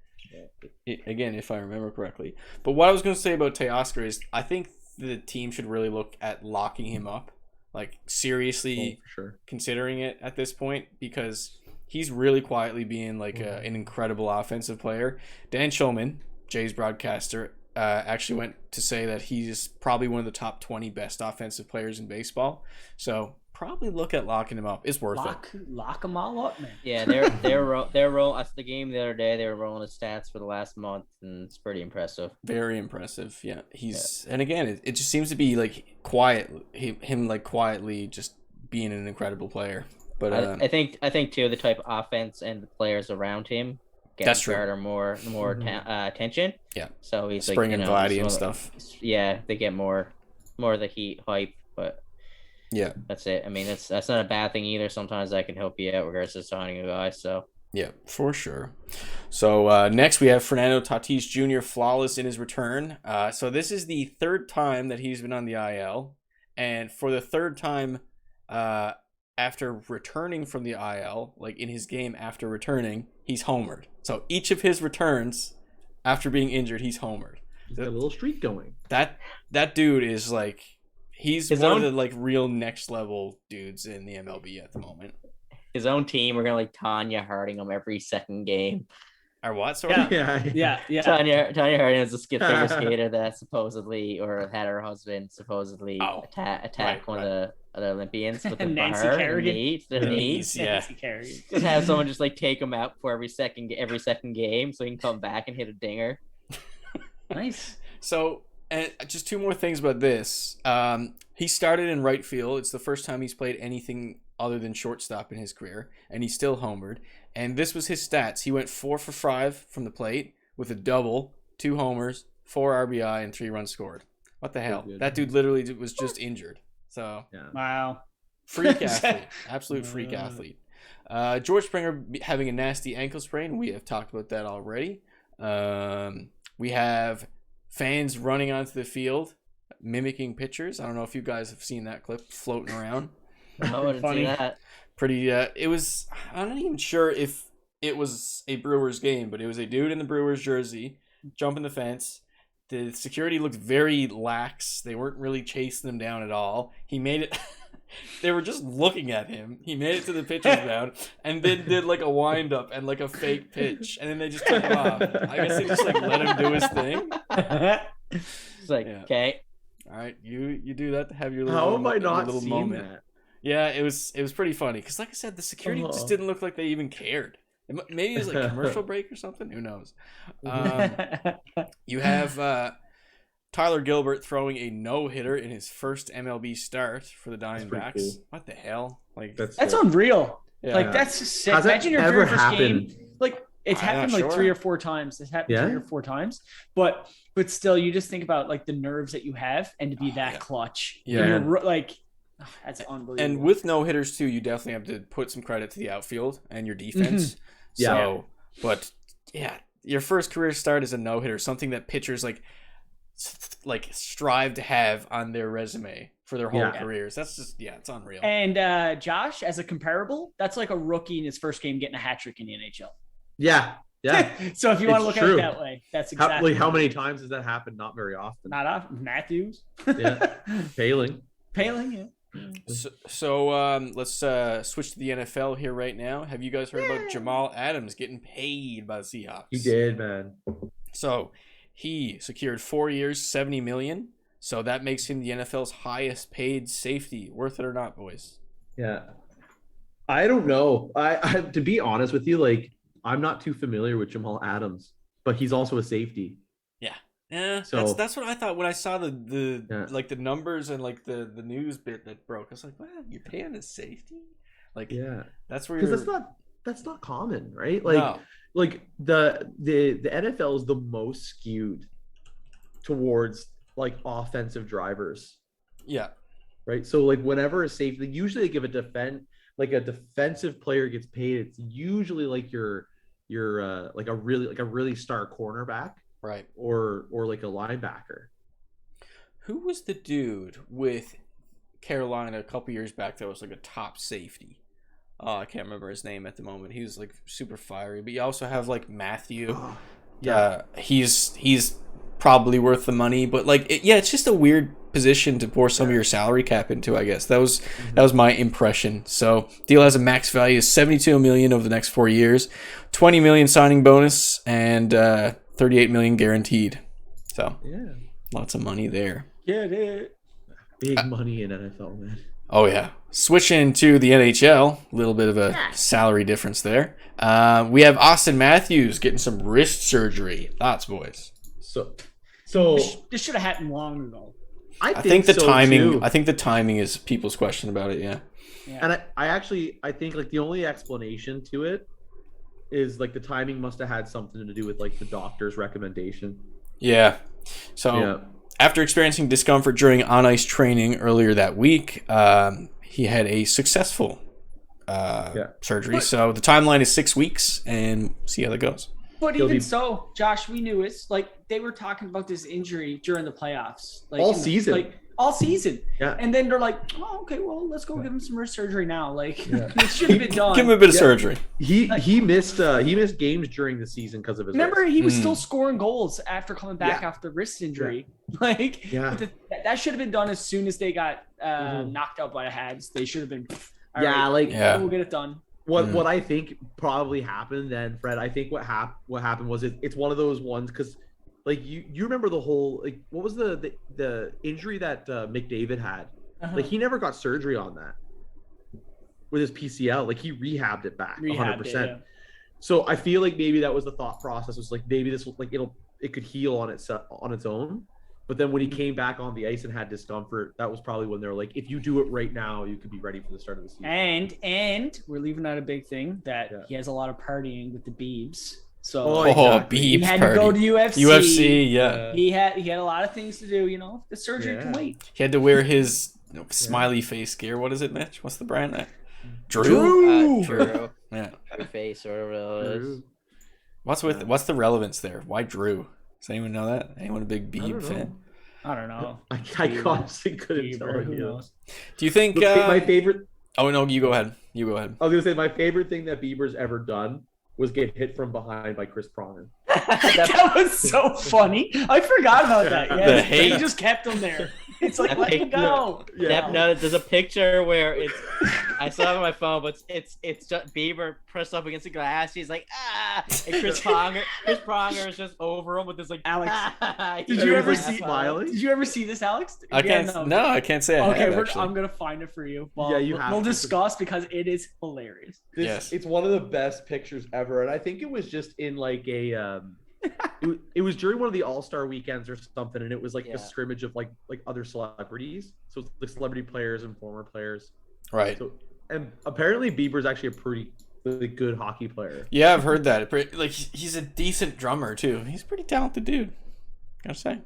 S4: Again, if I remember correctly. But what I was going to say about Teoscar is I think the team should really look at locking him up. Like, seriously considering it at this point, because he's really quietly being like an incredible offensive player. Dan Shulman, Jay's broadcaster, actually went to say that he's probably one of the top 20 best offensive players in baseball. So probably look at locking him up. It's worth it.
S1: Lock them all up, man.
S6: Yeah, they're rolling. That's the game the other day. They were rolling his stats for the last month, and it's pretty impressive.
S4: Very impressive. Yeah, and again, it just seems to be like quiet. Him like quietly just being an incredible player. But
S6: I think too the type of offense and the players around him
S4: that's true.
S6: Garner more attention.
S4: Yeah.
S6: So he's
S4: Spring
S6: like,
S4: and Vladdy and stuff.
S6: Yeah, they get more of the heat hype, but
S4: yeah,
S6: that's it. I mean, that's not a bad thing either. Sometimes that can help you out regards to signing a guy. So
S4: yeah, for sure. So next we have Fernando Tatis Jr. flawless in his return. So this is the third time that he's been on the IL, and for the third time after returning from the IL, like in his game after returning, he's homered. So each of his returns after being injured, he's homered.
S5: He's got a little streak going.
S4: That dude is like, he's one of the like real next level dudes in the MLB at the moment.
S6: His own team, we're gonna like Tanya Harding him every second game.
S4: Or what? Sorry?
S1: Yeah.
S6: Tanya Harding is a figure skater that supposedly, or had her husband supposedly attack one of the other Olympians with the
S1: Nancy
S6: bar
S1: Kerrigan.
S6: Nancy Kerrigan. Just have someone just like take him out for every second game, so he can come back and hit a dinger.
S1: Nice.
S4: So, and just two more things about this. He started in right field. It's the first time he's played anything other than shortstop in his career, and he's still homered. And this was his stats. He went 4 for 5 from the plate with a double, 2 homers, 4 RBI, and 3 runs scored. What the hell? That dude literally was just injured. So
S1: wow,
S4: freak athlete, absolute freak athlete. George Springer having a nasty ankle sprain. We have talked about that already. We have fans running onto the field mimicking pitchers. I don't know if you guys have seen that clip floating around.
S6: I wouldn't see that.
S4: Pretty. It was. I'm not even sure if it was a Brewers game, but it was a dude in the Brewers jersey jumping the fence. The security looked very lax. They weren't really chasing him down at all. He made it. They were just looking at him. He made it to the pitcher's mound and then did like a wind up and like a fake pitch, and then they just took him off. I guess they just like let him do his thing.
S6: It's like, okay,
S4: all right, you do that to have your little.
S5: How have I not
S4: little
S5: seen
S4: moment.
S5: that?
S4: Yeah, it was pretty funny because, like I said, the security just didn't look like they even cared. Maybe it was like a commercial break or something. Who knows? You have Tyler Gilbert throwing a no-hitter in his first MLB start for the Diamondbacks. Cool. What the hell? Like
S1: that's unreal. Yeah. Like that's sick. Imagine your very first game. Like it's happened like 3 or 4 times. It's happened 3 or 4 times. But still, you just think about like the nerves that you have and to be that clutch.
S4: Yeah.
S1: Like. That's unbelievable.
S4: And with no hitters too, you definitely have to put some credit to the outfield and your defense.
S5: Yeah.
S4: So, but yeah, your first career start is a no hitter, something that pitchers like strive to have on their resume for their whole careers. That's just it's unreal.
S1: And Josh, as a comparable, that's like a rookie in his first game getting a hat trick in the NHL.
S5: Yeah. Yeah.
S1: So if you want to look at it that way, that's exactly
S5: how many times has that happened? Not very often.
S1: Not often. Matthews.
S5: Yeah. Paling,
S1: yeah.
S4: So let's switch to the NFL here right now. Have you guys heard about Jamal Adams getting paid by the Seahawks?
S5: He did, man.
S4: So he secured 4 years, $70 million. So that makes him the NFL's highest paid safety. Worth it or not, boys?
S5: Yeah. I don't know. I to be honest with you, like I'm not too familiar with Jamal Adams, but he's also a safety.
S4: Yeah. Yeah,
S5: So
S4: that's what I thought when I saw the like the numbers and like the news bit that broke. I was like, wow, you're paying a safety? Like, that's where
S5: because that's not common, right?
S4: No.
S5: Like the NFL is the most skewed towards like offensive drivers.
S4: Yeah.
S5: Right. So like whenever a safety, usually they give a defensive player gets paid. It's usually like your like a really star cornerback,
S4: right,
S5: or like a linebacker.
S4: Who was the dude with Carolina a couple years back that was like a top safety? I can't remember his name at the moment. He was like super fiery. But you also have like Matthew. He's probably worth the money, but like it's just a weird position to pour some of your salary cap into, I guess. That was my impression. So deal has a max value of $72 million over the next 4 years, $20 million signing bonus, and $38 million guaranteed. So lots of money there.
S5: Get it. Big money in NFL, man.
S4: Oh yeah. Switching to the NHL, a little bit of a salary difference there. We have Austin Matthews getting some wrist surgery. Thoughts, boys?
S5: So
S1: this should have happened long ago.
S5: I think
S4: the
S5: so
S4: timing.
S5: too.
S4: I think the timing is people's question about it. Yeah.
S5: And I think like the only explanation to it is like the timing must have had something to do with like the doctor's recommendation.
S4: Yeah. So after experiencing discomfort during on-ice training earlier that week, he had a successful surgery. So the timeline is 6 weeks, and see how that goes.
S1: But so, Josh, we knew it. Like they were talking about this injury during the playoffs, like
S5: all season.
S1: Yeah. And then they're like, "Oh, okay, well, let's go give him some wrist surgery now." Like it should have been done.
S4: Give him a bit of surgery.
S5: He missed games during the season because of his.
S1: Remember,
S5: wrist.
S1: he was still scoring goals after coming back after the wrist injury. Like that should have been done as soon as they got knocked out by the Habs. They should have been. We'll get it done.
S5: What I think probably happened then, Fred, I think what happened was it's one of those ones because like you remember the whole like what was the injury that McDavid had? Like he never got surgery on that with his PCL. Like he rehabbed it back 100%. So I feel like maybe that was the thought process, was like maybe this like it could heal on its own. But then when he came back on the ice and had discomfort, that was probably when they were like, if you do it right now, you could be ready for the start of the season.
S1: And we're leaving out a big thing that he has a lot of partying with the Biebs. So
S4: Biebs
S1: he had
S4: party.
S1: to go to UFC.
S4: UFC, yeah.
S1: He had a lot of things to do. You know, the surgery can wait.
S4: He had to wear his smiley face gear. What is it, Mitch? What's the brand?
S6: Drew.
S4: Yeah.
S6: Drew face or whatever it is.
S4: What's the relevance there? Why Drew? Does anyone know that? Anyone a big Bieb fan?
S1: I don't know.
S5: I honestly couldn't tell you.
S4: Do you think
S5: my favorite?
S4: Oh no, you go ahead.
S5: I was gonna say my favorite thing that Bieber's ever done was get hit from behind by Chris Pronger.
S1: That was so funny. I forgot about that. Yeah,
S4: the hate.
S1: He just kept him there. It's like, let him go.
S6: No, there's a picture where it's. I saw it on my phone, but it's just Bieber pressed up against the glass. He's like, and Chris Pronger is just over him with this like.
S1: Alex,
S5: did you ever see this, Alex?
S4: I can't. No, I can't say.
S1: I'm gonna find it for you. Well, we'll discuss because it is hilarious.
S5: It's one of the best pictures ever, and I think it was just in like a. It was during one of the All-Star weekends or something, and it was like a scrimmage of like other celebrities, so the celebrity players and former players,
S4: right?
S5: So, and apparently Bieber's actually a pretty really good hockey player.
S4: Yeah, I've heard that. Like he's a decent drummer too. He's a pretty talented dude, gotta say.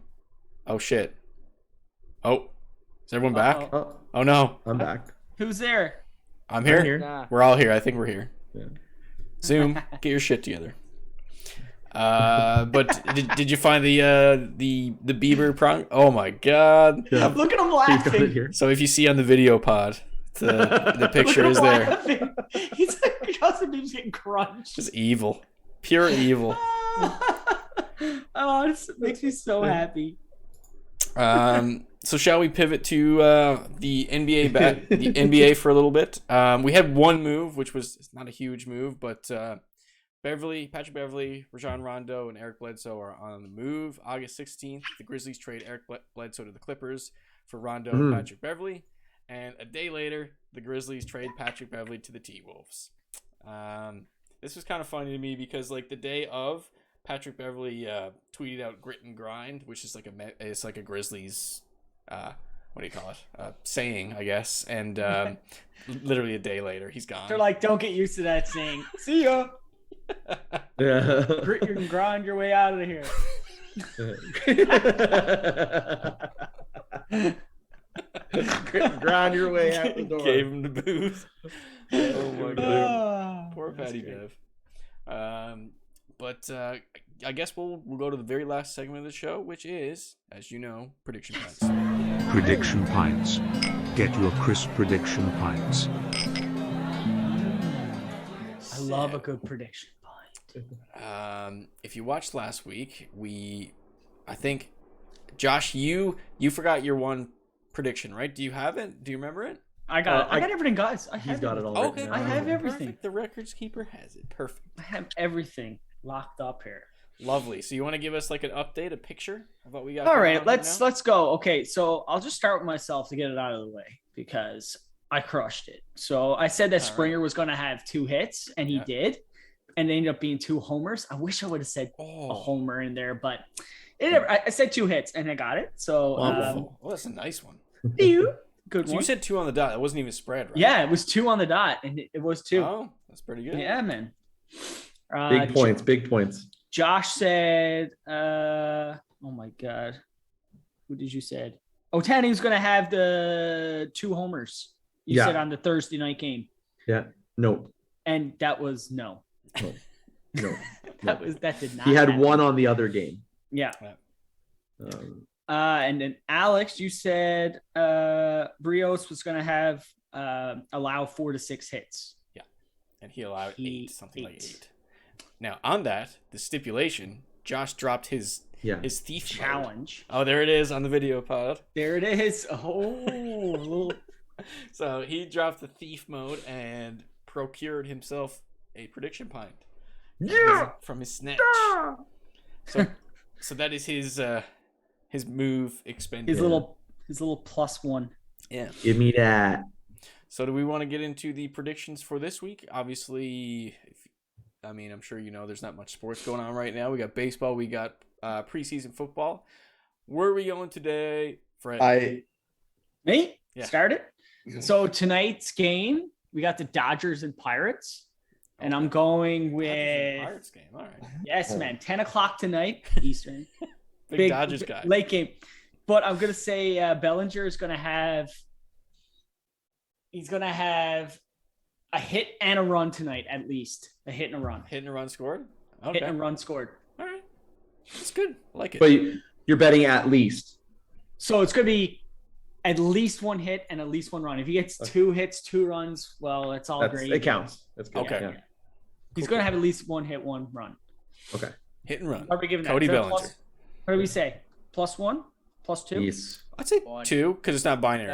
S4: Oh shit! Oh, is everyone back? Oh no,
S5: I'm back.
S1: Who's there?
S4: I'm here. Nah. We're all here. I think we're here. Yeah. Zoom, get your shit together. But did you find the Bieber prong? Oh my god!
S1: Yeah. Look at him laughing.
S4: So if you see on the video pod, the picture is there.
S1: Laughing. He's like Justin Bieber's getting crunched.
S4: Just evil, pure evil.
S1: Oh, it makes me so happy.
S4: So shall we pivot to the NBA the NBA for a little bit? We had one move, which was not a huge move, but. Patrick Beverley, Rajon Rondo, and Eric Bledsoe are on the move. August 16th, the Grizzlies trade Eric Bledsoe to the Clippers for Rondo and Patrick Beverley. And a day later, the Grizzlies trade Patrick Beverley to the T-Wolves. This was kind of funny to me because like the day of, Patrick Beverly tweeted out "grit and grind," which is it's like a Grizzlies, what do you call it? Saying, I guess. And literally a day later, he's gone.
S1: They're like, don't get used to that saying. See ya.
S5: Yeah.
S1: Grit and grind your way out of here.
S5: Grind your way out the door.
S4: Gave him the booze. Oh my god. Poor Patty Bev. But I guess we'll go to the very last segment of the show, which is, as you know, prediction pints.
S10: Prediction pints. Get your crisp prediction pints.
S1: I love a good prediction pint.
S4: If you watched last week, I think, Josh, you forgot your one prediction, right? Do you have it? Do you remember it?
S1: I got everything, guys.
S5: He's got it all.
S4: Okay,
S1: I have everything.
S4: Perfect. The records keeper has it. Perfect.
S1: I have everything locked up here.
S4: Lovely. So you want to give us like an update, a picture of what we got?
S1: All right, let's go. Okay, so I'll just start with myself to get it out of the way because I crushed it. So I said that Springer was going to have 2 hits, and he did, and they ended up being 2 homers. I wish I would have said a homer in there, but I said 2 hits, and I got it. So
S4: well, that's a nice one.
S1: Good one.
S4: You said 2 on the dot. That wasn't even spread, right?
S1: Yeah, it was 2 on the dot, and it was 2.
S4: Oh, that's pretty good.
S1: Yeah, man.
S5: Big points.
S1: Josh said, oh my God. Who did you say? Ohtani was going to have the 2 homers. You said on the Thursday night game.
S5: Yeah. No.
S1: And that was no.
S5: No.
S1: That did not.
S5: He had
S1: happen.
S5: 1 on the other game.
S1: Yeah. And then Alex, you said Brios was going to have allow 4 to 6 hits.
S4: Yeah. And he allowed 8, something like 8. Now, on that, the stipulation, Josh dropped his thief
S1: challenge.
S4: Mode. Oh, there it is on the video pod.
S1: There it is. Oh.
S4: So he dropped the thief mode and procured himself a prediction pint. From his snatch. So that is his move expended.
S1: His little +1.
S4: Yeah.
S5: Give me that.
S4: So do we want to get into the predictions for this week? Obviously, I'm sure you know there's not much sports going on right now. We got baseball. We got preseason football. Where are we going today, Fred?
S1: Me?
S4: Yeah.
S1: Start it. So tonight's game, we got the Dodgers and Pirates. And I'm going with
S4: Pirates game. All right.
S1: Yes, man. 10 o'clock tonight, Eastern.
S4: Big Dodgers guy.
S1: Late game. But I'm going to say Bellinger is going to have a hit and a run tonight, at least. A hit and a run.
S4: Hit and a run scored? Okay.
S1: Hit and a run scored.
S4: All right. That's good. I like it.
S5: But you're betting at least.
S1: So it's going to be at least 1 hit and at least 1 run. If he gets 2 hits, 2 runs, well, it's all great.
S5: It counts. That's good.
S4: Okay.
S5: Yeah.
S1: He's going to have at least 1 hit, 1 run.
S5: Okay.
S4: Hit and run.
S1: What are we giving
S4: Cody
S1: that?
S4: Bellinger.
S1: What do we say? +1? +2?
S5: Yes.
S4: I'd say
S6: 1.
S4: 2 because it's not binary.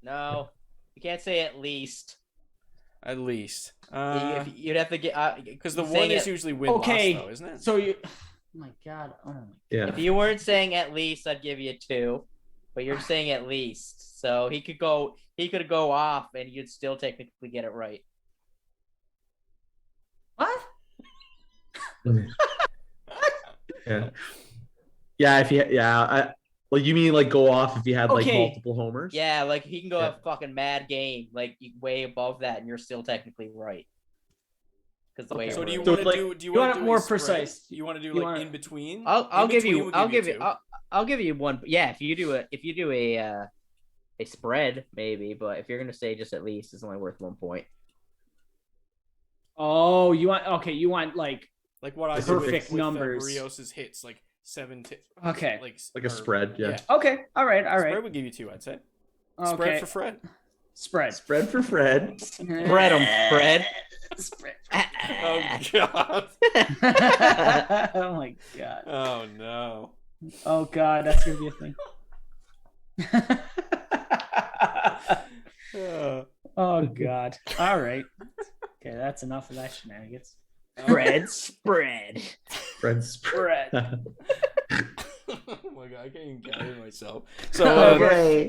S6: No. You can't say at least.
S4: At least.
S6: You'd have to get
S4: because the 1 is usually win-loss, though, isn't it?
S1: So you. Oh my God.
S5: Yeah.
S6: If you weren't saying at least, I'd give you 2, but you're saying at least. So he could go off, and you'd still technically get it right.
S1: What?
S5: Yeah. Yeah. Well, you mean like go off if you had like multiple homers?
S6: Yeah, like he can go have a fucking mad game, like way above that, and you're still technically right. Because the way.
S4: So do you
S1: So
S4: want to
S1: like,
S4: do? Do you
S1: you
S4: want
S1: want
S4: to
S1: it more precise?
S4: You want to do
S1: You
S4: like
S1: want-
S4: in between?
S6: I'll give you
S4: 2.
S6: I'll give you 1. Yeah, if you do a spread maybe, but if you're gonna say just at least, it's only worth 1 point.
S1: Oh, you want like
S4: what I
S1: perfect
S4: did with
S1: numbers.
S4: Brios's hits, like 7.
S1: Okay.
S5: Like a spread. Yeah.
S1: Okay. All right.
S4: Spread would give you 2, I'd say.
S1: Okay.
S4: Spread for Fred.
S1: Spread.
S5: Spread for Fred.
S6: Spread 'em, Fred.
S1: Spread.
S4: Oh God.
S1: Oh my God.
S4: Oh no.
S1: Oh God, that's gonna be a thing. Oh God. All right. Okay, that's enough of that shenanigans. Spread.
S5: Fred
S1: Spread.
S4: Oh my God, I can't even gather myself. So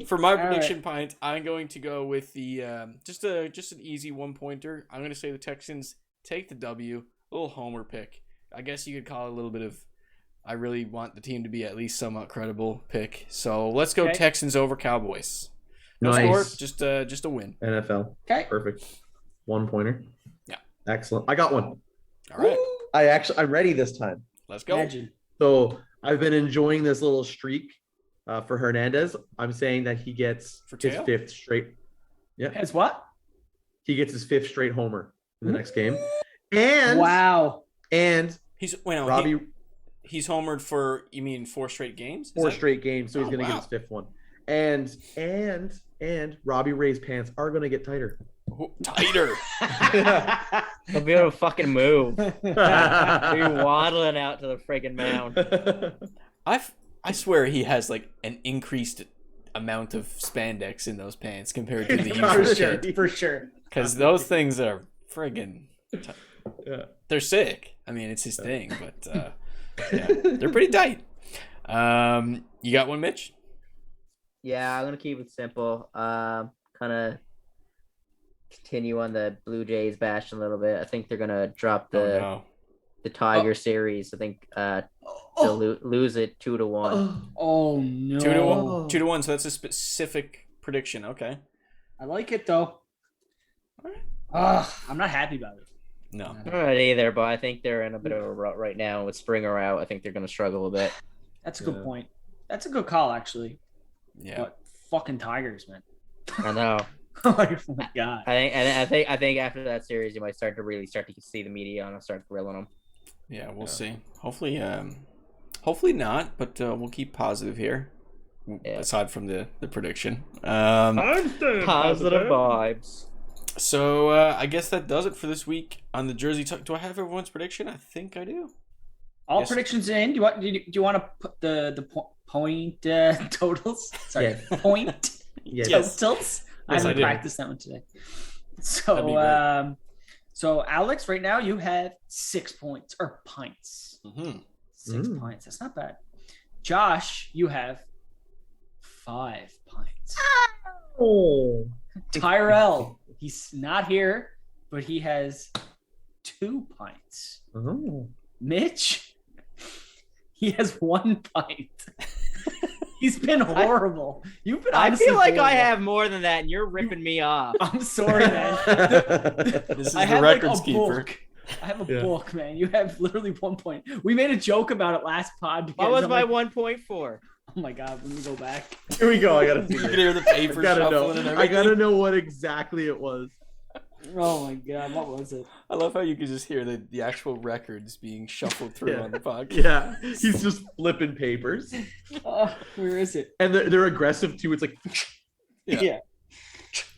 S4: for my prediction pint, I'm going to go with the just an easy 1-pointer. I'm going to say the Texans take the W, little homer pick. I guess you could call it a little bit of, I really want the team to be at least somewhat credible pick. So let's go Texans over Cowboys. No score, just a win.
S5: NFL.
S1: Okay.
S5: Perfect. 1-pointer.
S4: Yeah.
S5: Excellent. I got one.
S4: All right.
S5: I'm ready this time.
S4: Let's go.
S1: Imagine.
S5: So I've been enjoying this little streak for Hernandez. I'm saying that he gets his 5th straight. Yeah.
S1: As what?
S5: He gets his 5th straight homer in the next game. And
S1: wow.
S5: And
S4: he's
S5: Robbie.
S4: He's homered for, you mean 4 straight games?
S5: 4 straight games, so he's gonna get his 5th one. And Robbie Ray's pants are gonna get tighter.
S4: Tighter.
S6: He'll be able to fucking move. He'll be waddling out to the friggin' mound.
S4: I swear he has like an increased amount of spandex in those pants compared to the usual shit.
S1: For sure.
S4: Because those things are friggin' they're sick. I mean, it's his thing, but yeah, they're pretty tight. You got one, Mitch?
S6: Yeah, I'm gonna keep it simple. Kind of continue on the Blue Jays bash a little bit. I think they're gonna drop the Tiger series. I think they'll lose it 2-1.
S1: Oh no!
S4: 2-1. 2-1. So that's a specific prediction. Okay.
S1: I like it though. All right. I'm not happy about it.
S4: No.
S6: I'm not either, but I think they're in a bit of a rut right now. With Springer out, I think they're gonna struggle a bit.
S1: That's a good point. That's a good call, actually.
S4: Yeah.
S1: But fucking Tigers, man.
S6: I know.
S1: Oh my god.
S6: I think after that series, you might start to see the media and start grilling them.
S4: Yeah, we'll see. Hopefully not, but we'll keep positive here. Yeah. Aside from the prediction.
S6: Positive vibes.
S4: So I guess that does it for this week on the Jersey Talk. Do I have everyone's prediction? I think I do.
S1: All predictions in. Do you want to put the point totals? Sorry,
S5: yes.
S1: Point totals. I haven't practiced that one today. So so Alex, right now you have 6 points or pints.
S4: Mm-hmm.
S1: 6 pints. That's not bad. Josh, you have 5 pints.
S5: Oh.
S1: Tyrell, he's not here, but he has 2 pints.
S5: Oh.
S1: Mitch, he has 1 pint. He's been horrible. You've been.
S6: I feel like horrible. I have more than that, and you're ripping me off.
S1: I'm sorry, man.
S4: This is the records keeper.
S1: I have a book, man. You have literally 1 point. We made a joke about it last pod.
S6: What was my 1 point for?
S1: Oh my god, let me go back.
S5: Here we go. I gotta see.
S4: You can hear the paper shuffling and everything.
S5: I gotta know what exactly it was.
S1: Oh my god, what was it?
S4: I love how you can just hear the actual records being shuffled through on the podcast.
S5: Yeah, he's just flipping papers.
S1: Where is it?
S5: And they're aggressive too. It's like,
S1: yeah.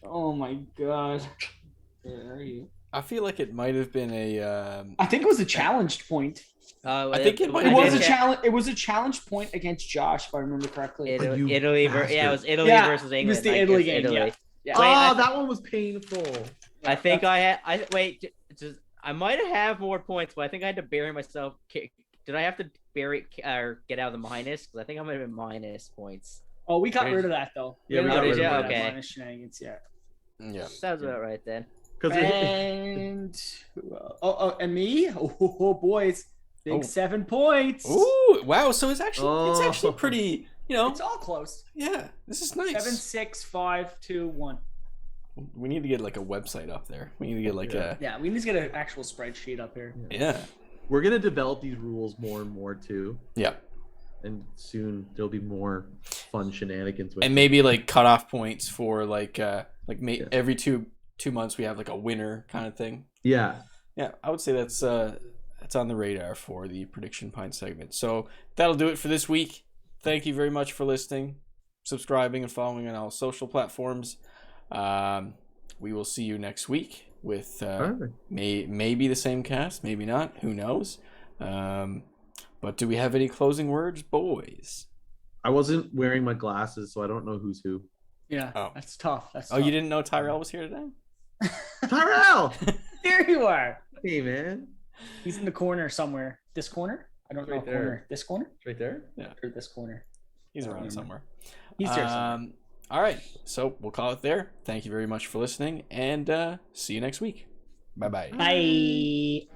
S1: Oh my god, where are you?
S4: I feel like it might have been a.
S1: I think it was a challenged point.
S4: I think it
S1: was a challenge. It was a challenge point against Josh, if I remember correctly.
S6: Italy it was Italy versus England.
S1: It was the Italy game. Italy.
S5: Yeah. Oh, that one was painful.
S6: I think I might have more points, but I think I had to bury myself. Did I have to bury or get out of the minus? Because I think I might have been minus points.
S1: Oh, we got rid of that though.
S5: Yeah, we got rid of
S6: that. Okay.
S1: Minus shenanigans.
S4: Yeah.
S6: Sounds about right then.
S1: And and me. Oh boys, big 7 points.
S4: Ooh, wow! So it's actually pretty. You know,
S1: it's all close.
S4: Yeah, this is nice.
S1: 7, 6, 5, 2, 1.
S4: We need to get like a website up there. We need to get like
S1: we need to get an actual spreadsheet up here.
S4: Yeah.
S5: We're gonna develop these rules more and more too.
S4: Yeah.
S5: And soon there'll be more fun shenanigans with
S4: and maybe like cutoff points for every two months we have like a winner kind of thing.
S5: Yeah.
S4: Yeah, I would say that's on the radar for the prediction pint segment. So that'll do it for this week. Thank you very much for listening, subscribing, and following on all social platforms. We will see you next week with maybe the same cast, maybe not. Who knows? But do we have any closing words, boys?
S5: I wasn't wearing my glasses, so I don't know who's who.
S1: Yeah, that's tough.
S4: You didn't know Tyrell was here today?
S5: Tyrell!
S1: There you are.
S5: Hey, man.
S1: He's in the corner somewhere. This corner? I don't know.
S5: Right there.
S1: Corner. This corner?
S5: Right there?
S4: Yeah.
S1: Or this corner.
S4: He's around somewhere.
S1: He's there somewhere.
S4: All right. So we'll call it there. Thank you very much for listening, and see you next week. Bye-bye.
S1: Bye.